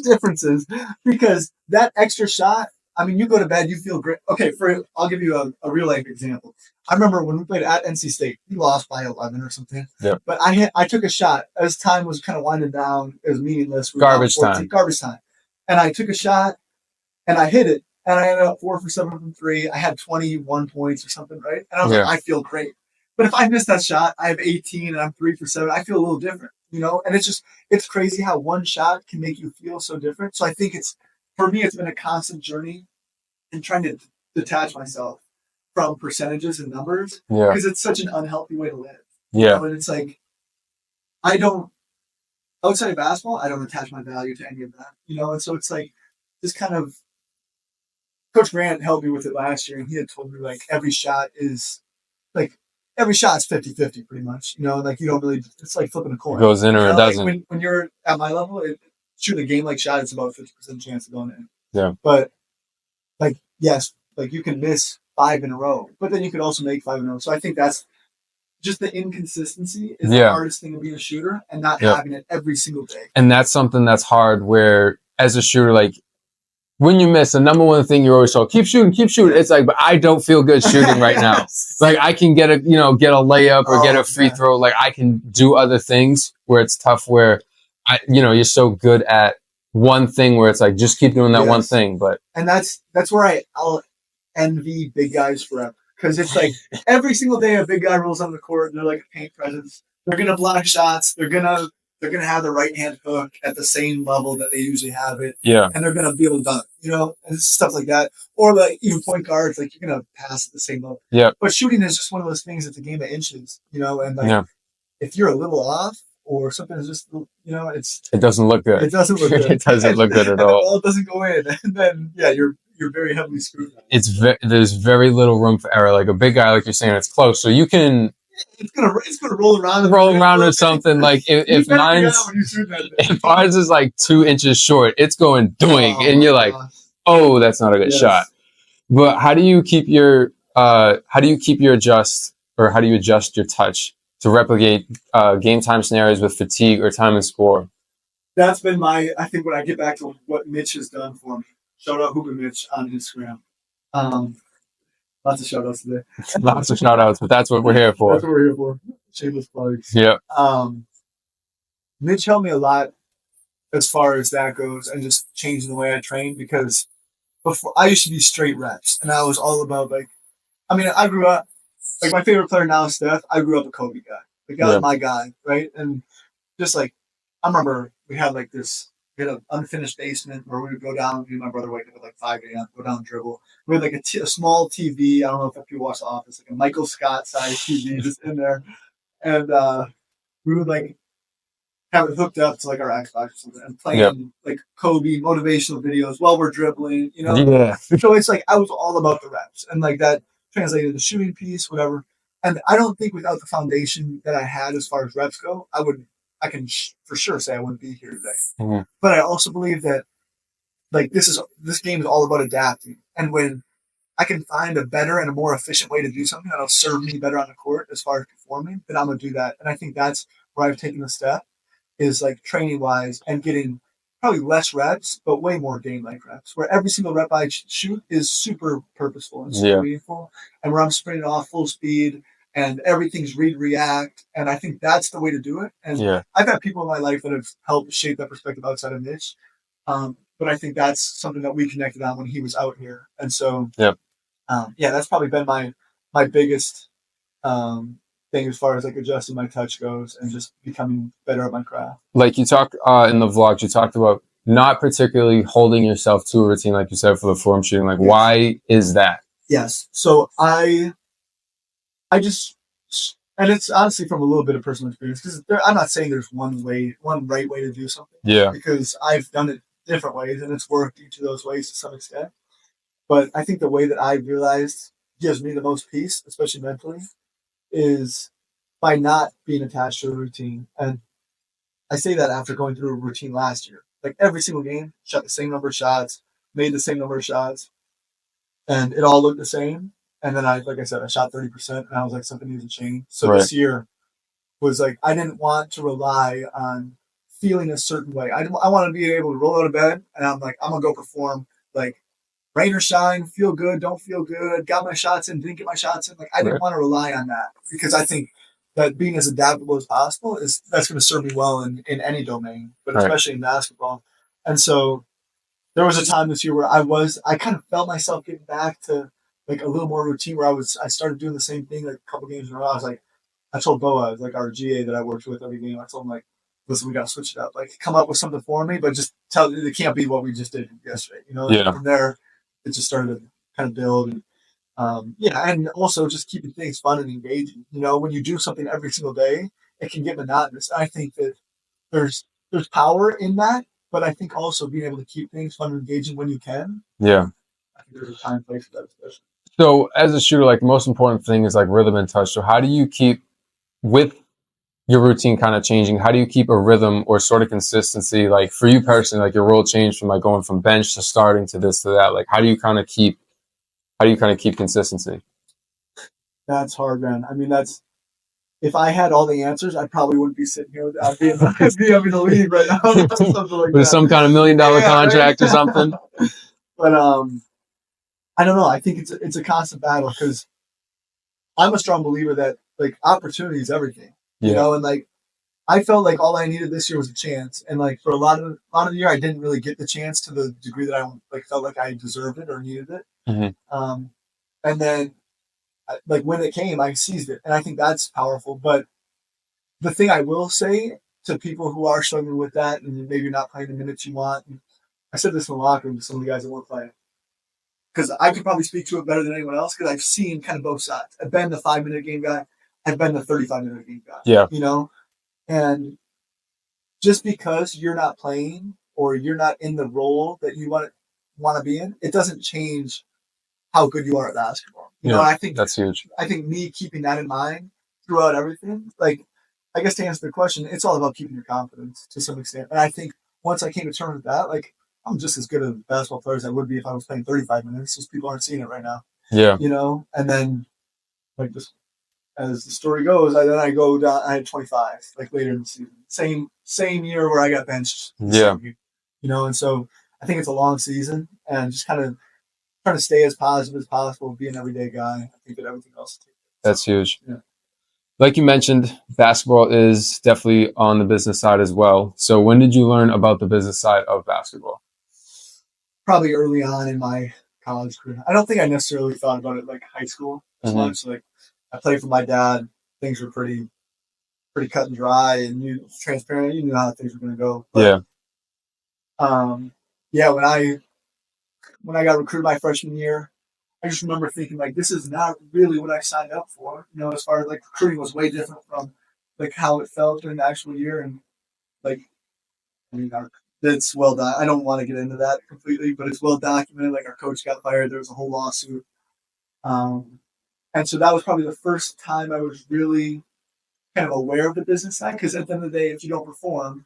differences because that extra shot. I mean, you go to bed, you feel great. Okay, I'll give you a real life example. I remember when we played at NC State, we lost by 11 or something. Yeah. But I took a shot as time was kind of winding down. It was meaningless. Garbage time. And I took a shot and I hit it and I ended up 4 for 7 from 3. I had 21 points or something, right? And I was like, I feel great. But if I miss that shot, I have 18 and I'm 3 for 7. I feel a little different, you know? And it's crazy how one shot can make you feel so different. So I think for me, it's been a constant journey in trying to detach myself from percentages and numbers because it's such an unhealthy way to live. Yeah. You know? And it's like, outside of basketball, I don't attach my value to any of that, you know? And so it's like, this kind of, Coach Grant helped me with it last year and he had told me like every shot's 50-50 pretty much, you know, like you don't really, it's like flipping a coin. It goes in or it doesn't. Like when you're at my level, shooting a game like shot, it's about 50% chance of going in. Yeah. But like, yes, like you can miss 5 in a row, but then you could also make 5 in a row. So I think that's just the inconsistency is the hardest thing of being a shooter and not having it every single day. And that's something that's hard where as a shooter, like, when you miss, the number one thing you're always told, keep shooting. It's like, but I don't feel good shooting right now. Like I can get a layup or get a free throw. Like I can do other things where it's tough where you're so good at one thing where it's like, just keep doing that one thing. And that's where I'll envy big guys forever. Cause it's like every single day a big guy rolls on the court and they're like a paint presence. They're going to block shots. They're going to have the right hand hook at the same level that they usually have it. Yeah. And they're going to be able to dunk, you know, and stuff like that. Or like even point guards, like you're going to pass at the same level. Yeah. But shooting is just one of those things. It's a game of inches, you know, and like if you're a little off or something is just, you know, it doesn't look good. It doesn't look good. It doesn't look good at all. The ball doesn't go in. And then, you're very heavily screwed. There's very little room for error. Like a big guy, like you're saying, it's close. So you can, it's gonna roll around or something. Like if ours is like 2 inches short, it's going doink, and you're like, oh, that's not a good shot. But how do you adjust your touch to replicate game time scenarios with fatigue or time and score? That's been I think when I get back to what Mitch has done for me. Shout out Hooper Mitch on Instagram. Lots of shout outs today. Lots of shout outs, but that's what we're here for. That's what we're here for. Shameless plugs. Yeah. Mitch helped me a lot as far as that goes and just changing the way I train because before I used to be straight reps and I was all about I grew up like my favorite player now is Steph. I grew up a Kobe guy. Like that was my guy, right? And just like I remember we had an unfinished basement where we would go down, me and my brother wake up at like 5 a.m., go down and dribble. We had like a small TV. I don't know if people watch The Office, like a Michael Scott size TV just in there. And we would like have it hooked up to like our Xbox or something and playing like Kobe motivational videos while we're dribbling, you know? Yeah. So it's like I was all about the reps and like that translated to shooting piece, whatever. And I don't think without the foundation that I had as far as reps go, I can for sure say I wouldn't be here today. Mm-hmm. But I also believe that like this game is all about adapting. And when I can find a better and a more efficient way to do something that'll serve me better on the court as far as performing, then I'm gonna do that. And I think that's where I've taken the step is like training wise and getting probably less reps, but way more game like reps. Where every single rep I shoot is super purposeful and super Yeah. meaningful, and where I'm sprinting off full speed and everything's read react. And I think that's the way to do it. And Yeah. I've had people in my life that have helped shape that perspective outside of Mitch. But I think that's something that we connected on when he was out here. And so, Yep. yeah, that's probably been my biggest thing as far as like adjusting my touch goes and just becoming better at my craft. Like you talked in the vlog, you talked about not particularly holding yourself to a routine, like you said, for the form shooting. Like, Yes. why is that? Yes. So I just, and it's honestly from a little bit of personal experience because I'm not saying there's one right way to do something. Yeah. Because I've done it different ways and it's worked each of those ways to some extent. But I think the way that I realized gives me the most peace, especially mentally, is by not being attached to a routine. And I say that after going through a routine last year. Like every single game, shot the same number of shots, made the same number of shots, and it all looked the same. And then like I said, I shot 30%, and I was like, something needs to change. So Right. this year was like, I didn't want to rely on feeling a certain way. I want to be able to roll out of bed, and I'm like, I'm gonna go perform. Like rain or shine, feel good, don't feel good, got my shots in, didn't get my shots in. Like I didn't Right. want to rely on that because I think that being as adaptable as possible that's going to serve me well in any domain, but Right. especially in basketball. And so there was a time this year where I kind of felt myself getting back to like a little more routine where I started doing the same thing like a couple games in a row. I was like, I told Boa, like our GA that I worked with every game, I told him like, listen, we got to switch it up. Like come up with something for me, but just tell it can't be what we just did yesterday. You know, Yeah. from there, it just started to kind of build. And, yeah, and also just keeping things fun and engaging. You know, when you do something every single day, it can get monotonous. I think that there's power in that, but I think also being able to keep things fun and engaging when you can. Yeah. I think there's a time and place for that, especially. So as a shooter, like the most important thing is like rhythm and touch. So how do you keep with your routine kind of changing? How do you keep a rhythm or sort of consistency? Like for you personally, like your role changed from like going from bench to starting to this to that. Like how do you kind of keep consistency? That's hard, man. I mean, if I had all the answers, I probably wouldn't be sitting here. I'd be in the league right now. Something like With that. some kind of $1 million contract right? or something. But I don't know. I think it's a constant battle because I'm a strong believer that like opportunity is everything. You Yeah. know, and like I felt like all I needed this year was a chance, and like for a lot of the year, I didn't really get the chance to the degree that I like felt like I deserved it or needed it. Mm-hmm. And then like when it came, I seized it, and I think that's powerful. But the thing I will say to people who are struggling with that, and maybe you're not playing the minutes you want, and I said this in the locker room to some of the guys that weren't playing, because I could probably speak to it better than anyone else because I've seen kind of both sides. I've been the 5-minute game guy. I've been the 35-minute game guy. Yeah. You know, and just because you're not playing or you're not in the role that you want to be in, it doesn't change how good you are at basketball. You know, and I think that's huge. I think me keeping that in mind throughout everything, like I guess to answer the question, it's all about keeping your confidence to some extent. And I think once I came to terms with that, like I'm just as good a basketball player as I would be if I was playing 35 minutes. Just people aren't seeing it right now. Yeah. You know, and then like just as the story goes, I go down. I had 25 like later in the season. Same year where I got benched. Yeah. You know, and so I think it's a long season and just kind of trying to stay as positive as possible, be an everyday guy. I think that everything else. That's huge. Yeah. Like you mentioned, basketball is definitely on the business side as well. So when did you learn about the business side of basketball? Probably early on in my college career. I don't think I necessarily thought about it like high school as much. Like I played for my dad. Things were pretty cut and dry and transparent. You knew how things were going to go. But, yeah. When I got recruited my freshman year, I just remember thinking like, this is not really what I signed up for. You know, as far as like recruiting was way different from like how it felt during the actual year. And like, I mean, it's well done. I don't want to get into that completely, but it's well documented. Like our coach got fired. There was a whole lawsuit. And so that was probably the first time I was really kind of aware of the business side. Because at the end of the day, if you don't perform,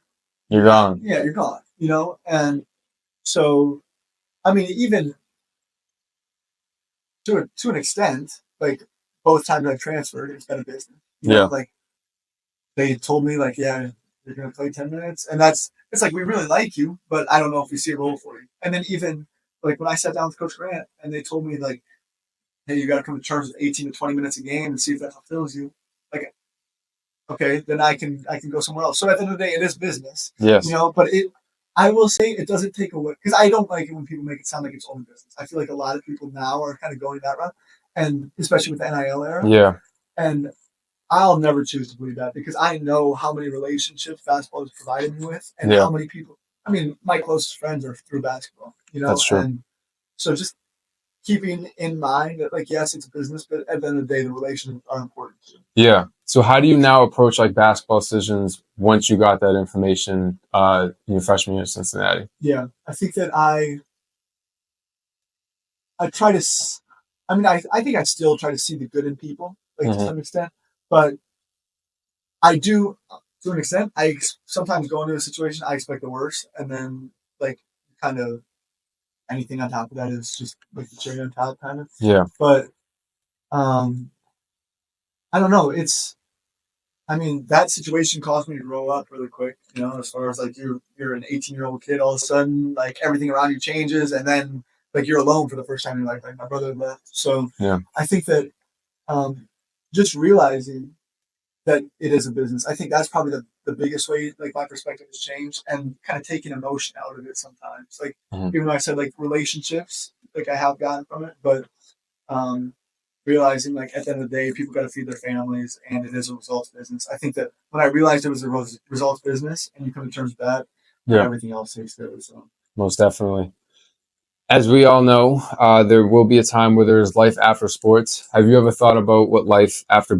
you're gone. Yeah, you're gone. You know, and so I mean, even to an extent, like both times I've transferred, it's been a business. You know, Yeah. like they told me like, yeah, you're gonna play 10 minutes, and that's it's like we really like you, but I don't know if we see a role for you. And then even like when I sat down with Coach Grant and they told me like, hey, you got to come to terms with 18 to 20 minutes a game and see if that fulfills you. Like, okay, then I can go somewhere else. So at the end of the day, it is business, Yes. But I will say it doesn't take away because I don't like it when people make it sound like it's only business. I feel like a lot of people now are kind of going that route, and especially with the NIL era. Yeah. And I'll never choose to believe that because I know how many relationships basketball has provided me with, and Yeah. how many people. I mean, my closest friends are through basketball, That's true. and so just keeping in mind that, like, yes, it's a business, but at the end of the day, the relationships are important too. Yeah. So how do you now approach like basketball decisions once you got that information in your freshman year at Cincinnati? Yeah, I think that I try to. I mean, I think I still try to see the good in people, like to Hmm. some extent, but I do to an extent. Sometimes go into a situation, I expect the worst, and then like kind of anything on top of that is just like the cherry on top, kind of. Yeah. But um, I don't know. I mean, that situation caused me to grow up really quick. As far as like you're an 18-year-old kid, all of a sudden like everything around you changes, and then like you're alone for the first time in your life. Like my brother left, so Yeah. I think that um, just realizing that it is a business. I think that's probably the biggest way like my perspective has changed, and kind of taking emotion out of it sometimes. Like Hmm. even though I said like relationships, like I have gotten from it, but um, realizing like at the end of the day, people got to feed their families, and it is a results business. I think that when I realized it was a results business, and you come to terms with that, Yeah. everything else takes care of itself. Most definitely. As we all know, there will be a time where there's life after sports. Have you ever thought about what life after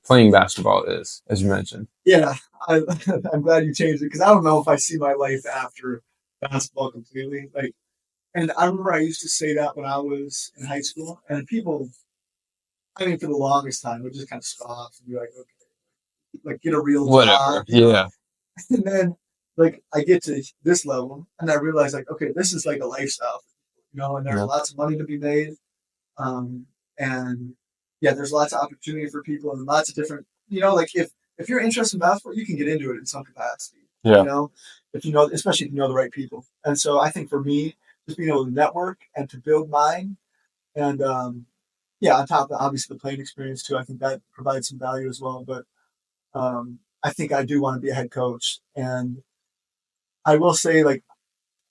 playing basketball is, as you mentioned? Yeah, I, I'm glad you changed it because I don't know if I see my life after basketball completely. Like, and I remember I used to say that when I was in high school, and people, I mean, for the longest time, would just kind of scoff and be like, okay, like get a real Whatever. job. Yeah. And then like I get to this level and I realize like, okay, this is like a lifestyle, and there's Yeah. lots of money to be made. Um, and yeah, there's lots of opportunity for people and lots of different, like if you're interested in basketball, you can get into it in some capacity, Yeah. if especially if you know the right people. And so I think for me, just being able to network and to build mine and, yeah, on top of obviously the playing experience too, I think that provides some value as well. But I think I do want to be a head coach, and I will say, like,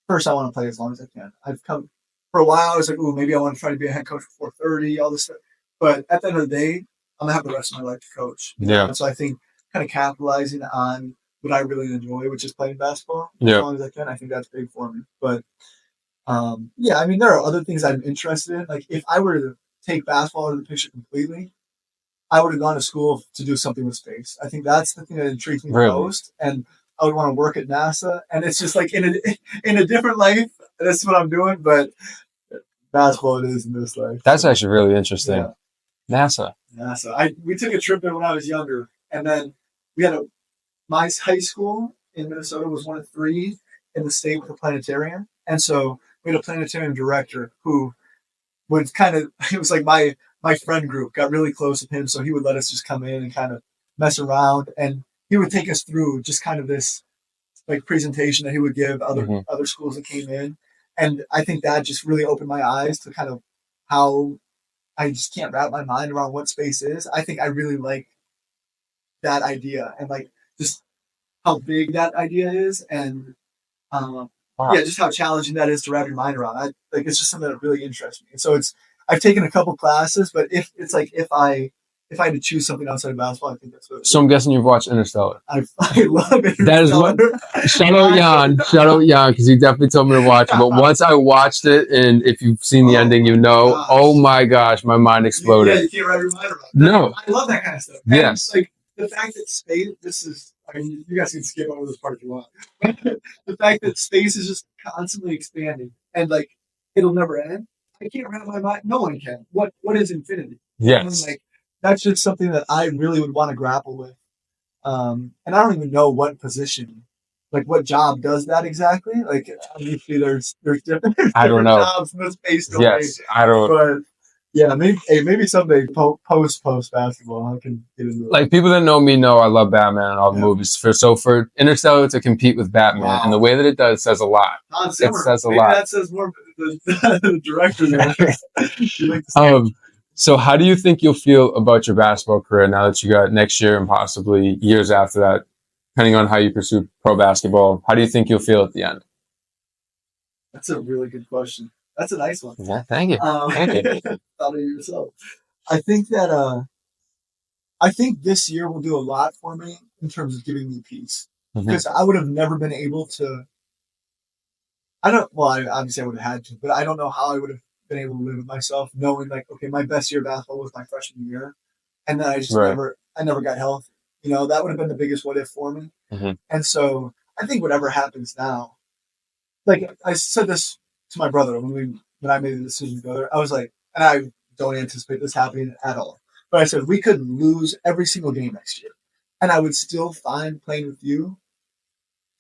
first I want to play as long as I can. I've come for a while. I was like, "Ooh, maybe I want to try to be a head coach before 30." All this stuff, but at the end of the day, I'm gonna have the rest of my life to coach. Yeah. And so I think kind of capitalizing on what I really enjoy, which is playing basketball, as Yeah. long as I can. I think that's big for me. But yeah, I mean, there are other things I'm interested in. Like, if I were to take basketball out of the picture completely, I would have gone to school to do something with space. I think that's the thing that intrigues me the Really? most, and I would want to work at NASA. And it's just like in a different life, that's what I'm doing. But basketball it is in this life. That's So, actually really interesting. yeah, NASA. NASA. We took a trip there when I was younger, and then we had my high school in Minnesota was one of three in the state with a planetarium, and so we had a planetarium director who would kind of it was like my friend group got really close with him, so he would let us just come in and kind of mess around, and he would take us through just kind of this like presentation that he would give Hmm. other schools that came in, and I think that just really opened my eyes to kind of how I just can't wrap my mind around what space is. I think I really like that idea and like just how big that idea is, and Wow. yeah, just how challenging that is to wrap your mind around. Like it's just something that really interests me. And so I've taken a couple classes, but if it's like if I had to choose something outside of basketball, I think that's what So I'm guessing you've watched Interstellar. I love it. That is what. Shout out Jan. Shout out Jan because he definitely told me to watch it. But once I watched it, and if you've seen the ending, you know, oh my gosh, my mind exploded. Yeah, you can't wrap your mind around it. No. I love that kind of stuff. Yes. And, like the fact that space. I mean, you guys can skip over this part if you want. The fact that space is just constantly expanding and like it'll never end. I can't wrap my mind. No one can. What is infinity? Yes. Like that's just something that I really would want to grapple with. And I don't even know what position, like what job does that exactly. Like obviously there's different I don't know. jobs in the space domain. Yes, I don't. But Yeah, maybe someday post basketball I can get into it. Like people that know me know I love Batman and all the movies. For Interstellar to compete with Batman and the way that it does says a lot. Hans Zimmer. It says a Maybe lot. that says more. The director there. So how do you think you'll feel about your basketball career now that you got next year and possibly years after that, depending on how you pursue pro basketball? How do you think you'll feel at the end? That's a really good question. That's a nice one. Yeah, thank you. Thank you. Thought of yourself. I think that I think this year will do a lot for me in terms of giving me peace because I would have never been able to. Obviously I would have had to, but I don't know how I would have been able to live with myself knowing like, okay, my best year of basketball was my freshman year, and then I just never got healthy. That would have been the biggest what if for me. And so I think whatever happens now, like I said this to my brother when I made the decision to go there, I was like, and I don't anticipate this happening at all. But I said we could lose every single game next year, and I would still find playing with you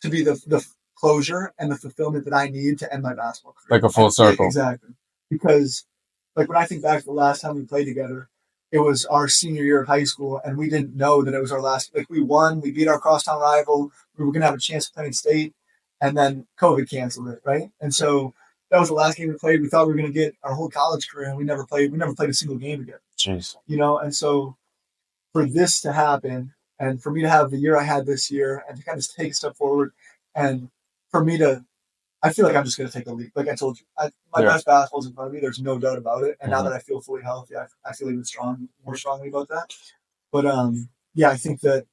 to be the closure and the fulfillment that I need to end my basketball career. Like a full circle. Exactly. Because like when I think back to the last time we played together, it was our senior year of high school, and we didn't know that it was our last. Like we won, we beat our crosstown rival, we were gonna have a chance at Penn State, and then COVID canceled it, right? And so that was the last game we played. We thought we were gonna get our whole college career, and we never played a single game again. Jeez. And so for this to happen, and for me to have the year I had this year, and to kind of take a step forward, and for me to, I feel like I'm just going to take a leap. Like I told you, my best basketball is in front of me. There's no doubt about it. And now that I feel fully healthy, I feel even more strongly about that. But I think that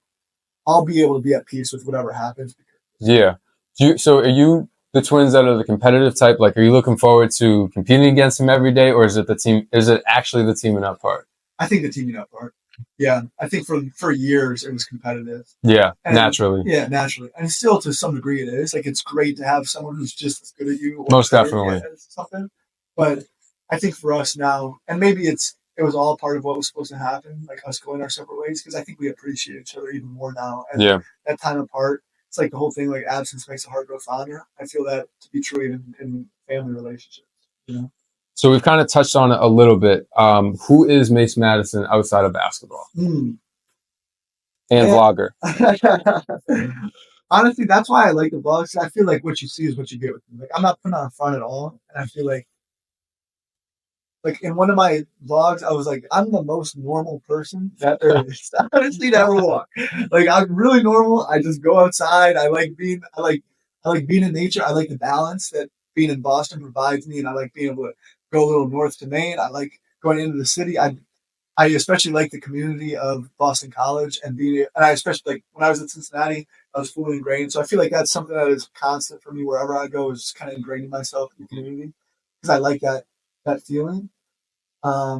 I'll be able to be at peace with whatever happens. Yeah. So are you the Twins that are the competitive type? Like, are you looking forward to competing against them every day, or is it the team? Is it actually the teaming up part? I think the teaming up part. Yeah, I think for years it was competitive. Yeah, and, naturally. Yeah, naturally, and still to some degree it is. Like it's great to have someone who's just as good as you. Most definitely. Something, but I think for us now, and maybe it was all part of what was supposed to happen, like us going our separate ways, because I think we appreciate each other even more now. And that time apart, it's like the whole thing, like absence makes the heart grow fonder. I feel that to be true even in family relationships. So we've kind of touched on it a little bit. Who is Mason Madsen outside of basketball? And vlogger. Honestly, that's why I like the vlogs. I feel like what you see is what you get with them. Like I'm not putting on a front at all, and I feel like in one of my vlogs, I was like, I'm the most normal person that there is. Honestly, to ever walk. Like I'm really normal. I just go outside. I like being in nature. I like the balance that being in Boston provides me, and I like being able to go a little north to Maine. I like going into the city. I especially like the community of Boston College and I especially like when I was at Cincinnati, I was fully ingrained. So I feel like that's something that is constant for me wherever I go, is just kind of ingraining myself in the community because I like that feeling. I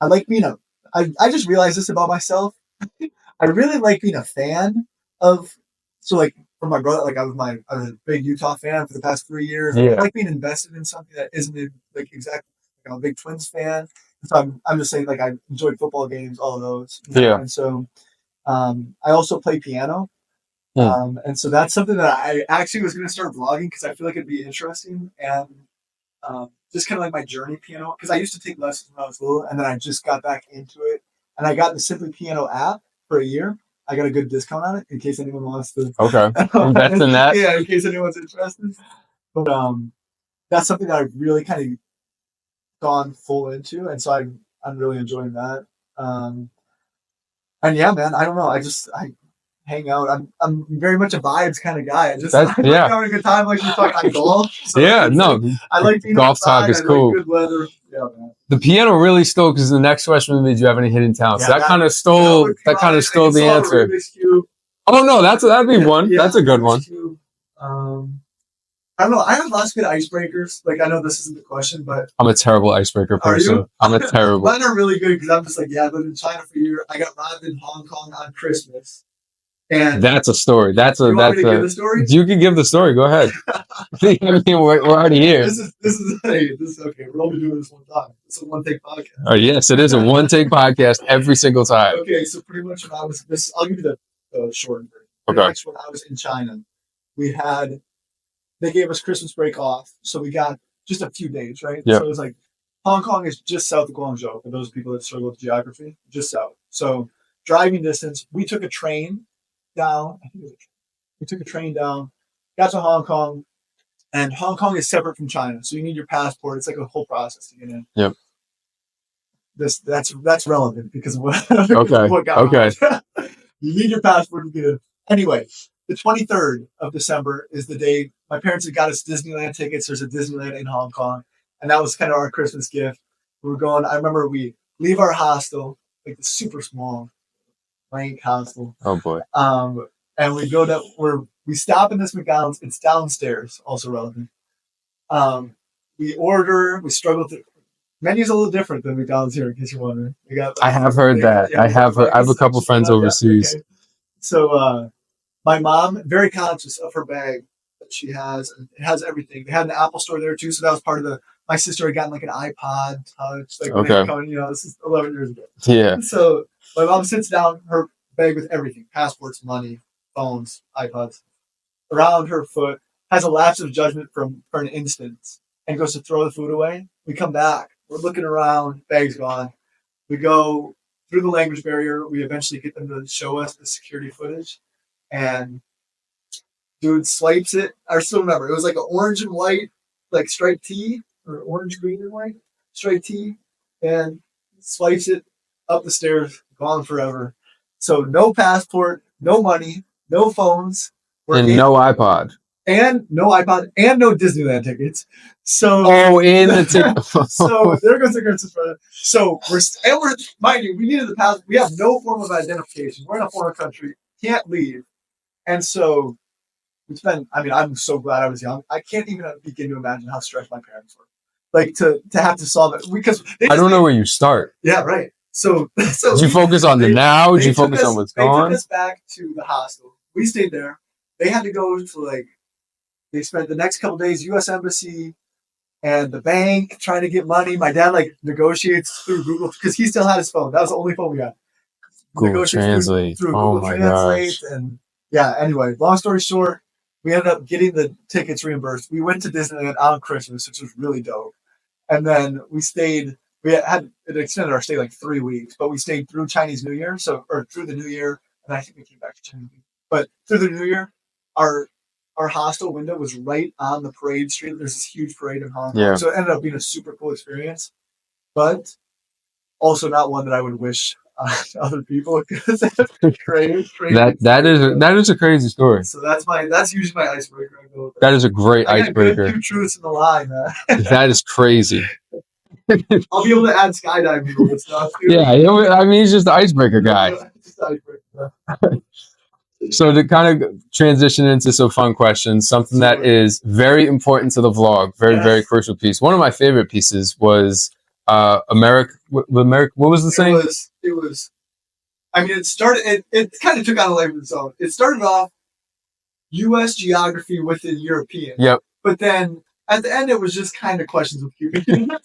like being I just realized this about myself. I really like being a fan of, so like for my brother, like I was a big Utah fan for the past 3 years. Yeah. I like being invested in something that isn't like exactly, like I'm a big Twins fan. So I'm just saying, like I enjoyed football games, all of those. Yeah. And so I also play piano. And so that's something that I actually was going to start vlogging because I feel like it'd be interesting and just kind of like my journey piano. Because I used to take lessons when I was little, and then I just got back into it. And I got the Simply Piano app for a year. I got a good discount on it in case anyone wants to. Okay, invest in that. Yeah, in case anyone's interested. But that's something that I've really kind of gone full into, and so I'm really enjoying that. And yeah, man, I don't know. I hang out. I'm very much a vibes kind of guy. I like having a good time. Like we talk, I golf. So I like being golf outside. talk is I cool. Like good weather. Yeah, man. The piano really stole because the next question was, did you have any hidden talents? Yeah, that kind of stole the answer. Oh no, that'd be one. Yeah, that's a good one. I don't know. I have lots of good icebreakers. Like I know this isn't the question, but I'm a terrible icebreaker person. Are you? I'm a terrible. Mine are really good because I'm just like, I lived in China for a year. I got robbed in Hong Kong on Christmas. And that's a story. You want me to give the story? You can give the story. Go ahead. I mean, we're already here. This is okay. We're only doing this one time. It's a one take podcast. Oh yes, it is a one take podcast every single time. Okay, so pretty much when I was I'll give you the short version. Okay. Pretty much when I was in China, they gave us Christmas break off, so we got just a few days, right? Yep. So it was like Hong Kong is just south of Guangzhou, for those people that struggle with geography, just south. So driving distance, we took a train down. We took a train down, got to Hong Kong, and Hong Kong is separate from China. So you need your passport. It's like a whole process to get in. Yep. That's relevant because of what, Okay. what got Okay. You need your passport to get in. Anyway, the 23rd of December is the day my parents had got us Disneyland tickets. There's a Disneyland in Hong Kong. And that was kind of our Christmas gift. We were going, I remember we leave our hostel, like the super small rank hostel. Oh boy. And we go to where we stop in this McDonald's. It's downstairs, also relevant. We struggle through. Menu's a little different than McDonald's here, in case you're wondering. I have heard that. Yeah, I have a couple friends overseas. Okay. So my mom, very conscious of her bag that she has, and it has everything. They had an Apple store there too, so that was part of my sister had gotten like an iPod Touch, like when they were coming, this is 11 years ago. Yeah. So my mom sits down, her bag with everything, passports, money, phones, iPods, around her foot, has a lapse of judgment for an instant, and goes to throw the food away. We come back. We're looking around, bag's gone. We go through the language barrier. We eventually get them to show us the security footage. And dude swipes it. I still remember. It was like an orange and white, like striped tee, or orange, green, and white striped tee. And swipes it up the stairs, gone forever. So no passport, no money, no phones. And no iPod. And no iPod, and no Disneyland tickets. So in the ticket. So there goes the Christmas present. So we're mind you, we needed the passport. We have no form of identification. We're in a foreign country, can't leave, and so we spent. I mean, I'm so glad I was young. I can't even begin to imagine how stressed my parents were, like to have to solve it because I don't know where you start. Yeah, right. So did you focus on the now? Did you focus on what's gone? They took us back to the hostel. We stayed there. They had to go to they spent the next couple days U.S. Embassy and the bank trying to get money. My dad negotiates through Google because he still had his phone. That was the only phone we had. Google Translate. Through Oh Google my Translate. gosh. And yeah, anyway, long story short, we ended up getting the tickets reimbursed. We went to Disneyland on Christmas, which was really dope. And then we stayed. We had it extended our stay like 3 weeks, but we stayed through Chinese New Year, or through the New Year, and I think we came back to Chinese New Year. But through the New Year, our hostel window was right on the parade street. There's this huge parade in Hong Kong. Yeah. So it ended up being a super cool experience, but also not one that I would wish other people because crazy. That is a crazy story. So that's usually my icebreaker. I go with that is a great icebreaker. Good, 2 truths in the lie, man. That is crazy. I'll be able to add skydiving to this stuff. Too. Yeah, I mean, he's just the icebreaker guy. So to kind of transition into some fun questions, something that is very important to the vlog, very crucial piece. One of my favorite pieces was America. What was the saying? It was. I mean, it started. It kind of took on a life of its own. It started off U.S. geography within European. Yep. But then at the end, it was just kind of questions with QP.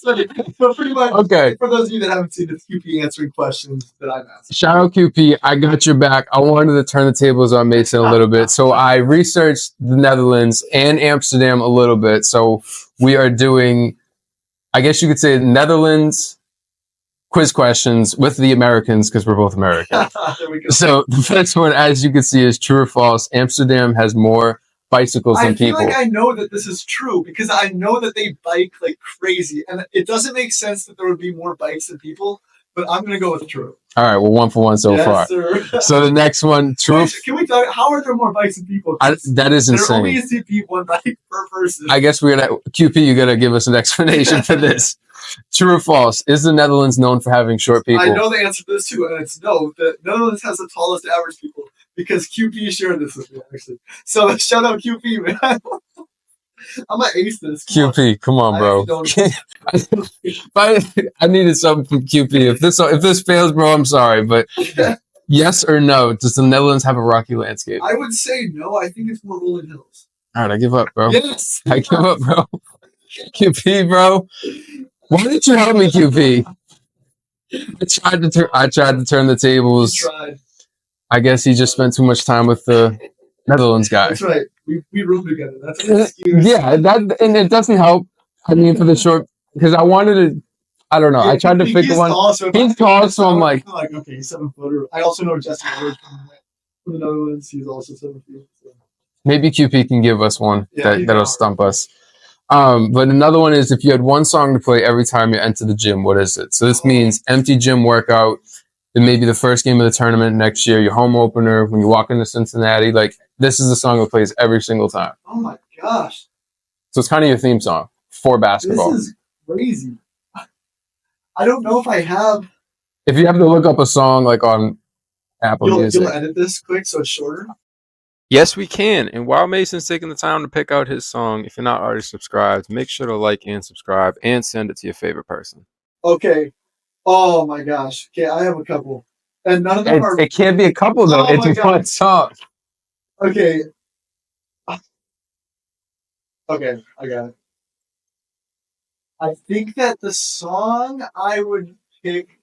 So pretty much, okay. For those of you that haven't seen, it's QP answering questions that I've asked. Shout out QP. I got your back. I wanted to turn the tables on Mason a little bit. So I researched the Netherlands and Amsterdam a little bit. So we are doing, I guess you could say, Netherlands quiz questions with the Americans because we're both American. There we go. So the first one, as you can see, is true or false. Amsterdam has more bicycles than people. I feel like I know that this is true because I know that they bike like crazy, and it doesn't make sense that there would be more bikes than people. But I'm gonna go with true. All right, well, 1 for 1 so far. Sir. So the next one, true. Can we talk? How are there more bikes than people? That is insane. There only is one bike per person. I guess we're gonna QP. You gotta give us an explanation for this. True or false? Is the Netherlands known for having short people? I know the answer to this too, and it's no. The Netherlands has the tallest average people because QP shared this with me actually. So shout out QP, man. I'm gonna ace this. QP, come on, bro. I needed something from QP. If this fails, bro, I'm sorry, but yes or no? Does the Netherlands have a rocky landscape? I would say no. I think it's more rolling hills. All right, I give up, bro. Yes, I give up, bro. QP, bro. Why didn't you help me, QP? I tried to turn the tables. I guess he just spent too much time with the Netherlands guy. That's right. We room together. That's an excuse. Yeah, and it doesn't help. I mean, for the short, because I wanted to I don't know. I tried to pick he's one. tall, so He's tall, so I'm like, okay, he's 7 footer. I also know Justin Edwards from the Netherlands. He's also 7 feet. So. maybe QP can give us one that'll can. stump us. But another one is if you had one song to play every time you enter the gym, what is it? So this means empty gym workout. It may be the first game of the tournament next year, your home opener, when you walk into Cincinnati. Like, this is the song that plays every single time. Oh my gosh. So it's kind of your theme song for basketball. This is crazy. I don't know if I have. If you have to look up a song like on Apple Music. You'll edit this quick so it's shorter? Yes, we can. And while Mason's taking the time to pick out his song, if you're not already subscribed, make sure to like and subscribe and send it to your favorite person. Okay. Oh my gosh. Okay, I have a couple. And none of them are. It can't be a couple, though. It's one song. Okay. Okay, I got it. I think that the song I would pick,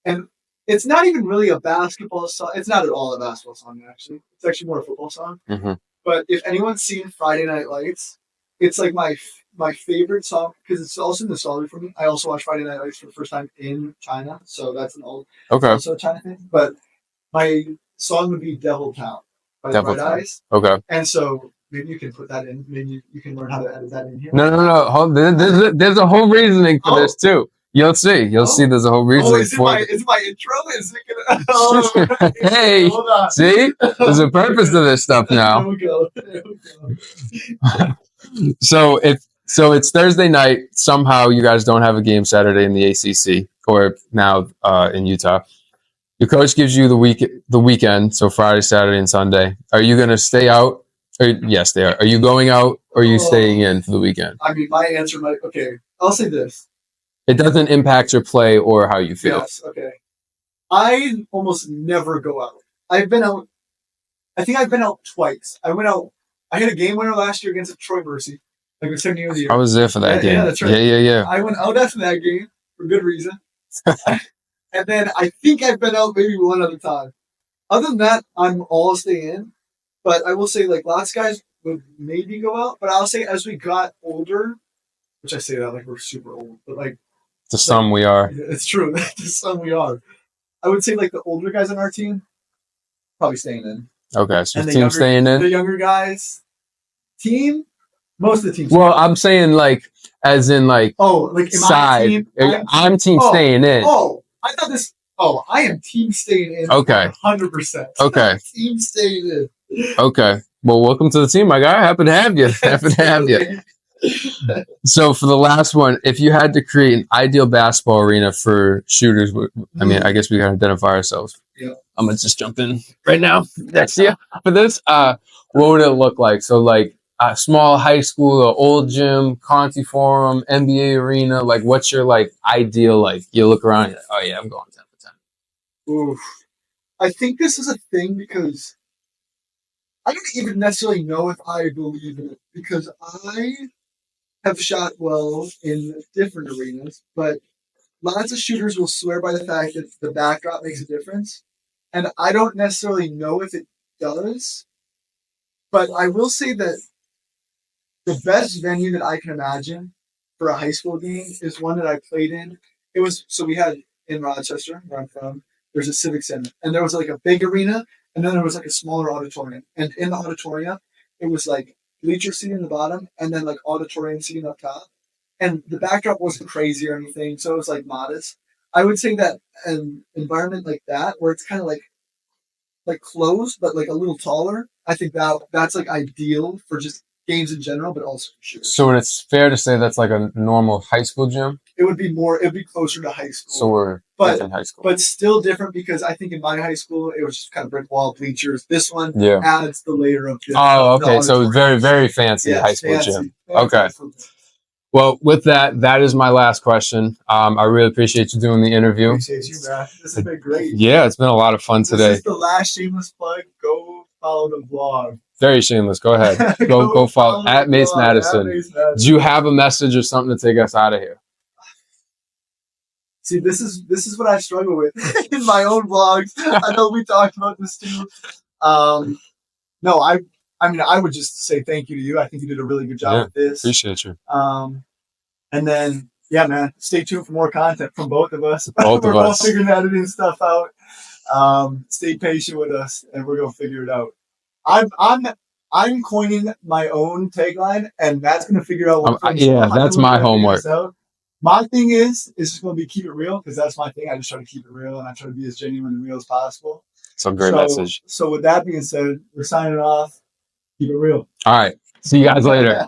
and it's not even really a basketball song. It's not at all a basketball song, actually. It's actually more a football song. Mm-hmm. But if anyone's seen Friday Night Lights, it's like my favorite song because it's also nostalgic for me. I also watched Friday Night Lights for the first time in China, so that's also a China thing. But my song would be Devil Town by the Bright Eyes. Okay. And so maybe you can put that in. Maybe you can learn how to edit that in here. No. There's a whole reasoning for this, too. You'll see. You'll see there's a whole reasoning for it. Is my intro? Is it gonna... Hey, see? There's a purpose to this stuff now. There we go. So it's Thursday night. Somehow you guys don't have a game Saturday in the ACC or now in Utah. Your coach gives you the weekend, so Friday, Saturday, and Sunday. Are you going to stay out? Yes, they are. Are you going out or are you staying in for the weekend? I mean, my answer might... Okay, I'll say this. It doesn't impact your play or how you feel. Yes, okay. I almost never go out. I've been out... I think I've been out twice. I went out... I had a game winner last year against Troy Mercy. Like the second year of the year. I was there for that game. Yeah, that's right. Yeah. I went out after that game for good reason. And then I think I've been out maybe one other time. Other than that, I'm all staying in. But I will say, like, lots of guys would maybe go out. But I'll say as we got older, which I say that like we're super old, but like... To some we are. It's true. To some we are. I would say like the older guys on our team, probably staying in. Okay, so team staying in? The younger guys, most of the teams. Well, I'm saying like, as in like, side. I'm team staying in. I thought this. I am team staying in. Okay. 100%. Okay. Team staying in. Okay. Well, welcome to the team, my guy. Happy to have you. So for the last one, if you had to create an ideal basketball arena for shooters, I mean, I guess we can identify ourselves. Yeah. I'm going to just jump in right now next to you for this. What would it look like? So like a small high school, or old gym, Conti Forum, NBA arena, like what's your like ideal, like you look around, you're like, oh yeah, I'm going 10 for 10. Oof. I think this is a thing because I don't even necessarily know if I believe in it because I have shot well in different arenas, but lots of shooters will swear by the fact that the backdrop makes a difference. And I don't necessarily know if it does, but I will say that the best venue that I can imagine for a high school game is one that I played in. We had in Rochester, where I'm from, there's a civic center, and there was like a big arena, and then there was like a smaller auditorium. And in the auditorium, it was like bleacher seating in the bottom, and then like auditorium seating up top. And the backdrop wasn't crazy or anything, so it was like modest. I would say that an environment like that, where it's kind of like closed but like a little taller, I think that's like ideal for just games in general, but also for shooters. So it's fair to say that's like a normal high school gym? It'd be closer to high school. So we're in high school. But still different because I think in my high school, it was just kind of brick wall bleachers. This one adds the layer of... okay. So very, very fancy high school gym. Okay. Well, with that is my last question. I really appreciate you doing the interview. Appreciate you, man. This has been great. Yeah, it's been a lot of fun today. This is the last shameless plug. Go follow the vlog. Very shameless. Go ahead. Go follow at Mason Madsen. Do you have a message or something to take us out of here? See, this is what I struggle with in my own vlogs. I know we talked about this too. No, I mean, I would just say thank you to you. I think you did a really good job with this. Appreciate you. And then yeah, man, stay tuned for more content from both of us. Both We're of both us. figuring editing stuff out. Stay patient with us, and we're gonna figure it out. I'm coining my own tagline, and Matt's gonna figure out what comes Yeah, along. I that's think we're my gonna figure homework. this out. My thing is, it's just gonna be keep it real because that's my thing. I just try to keep it real, and I try to be as genuine and real as possible. It's a great message. So with that being said, we're signing off. Keep it real. All right. See you guys later.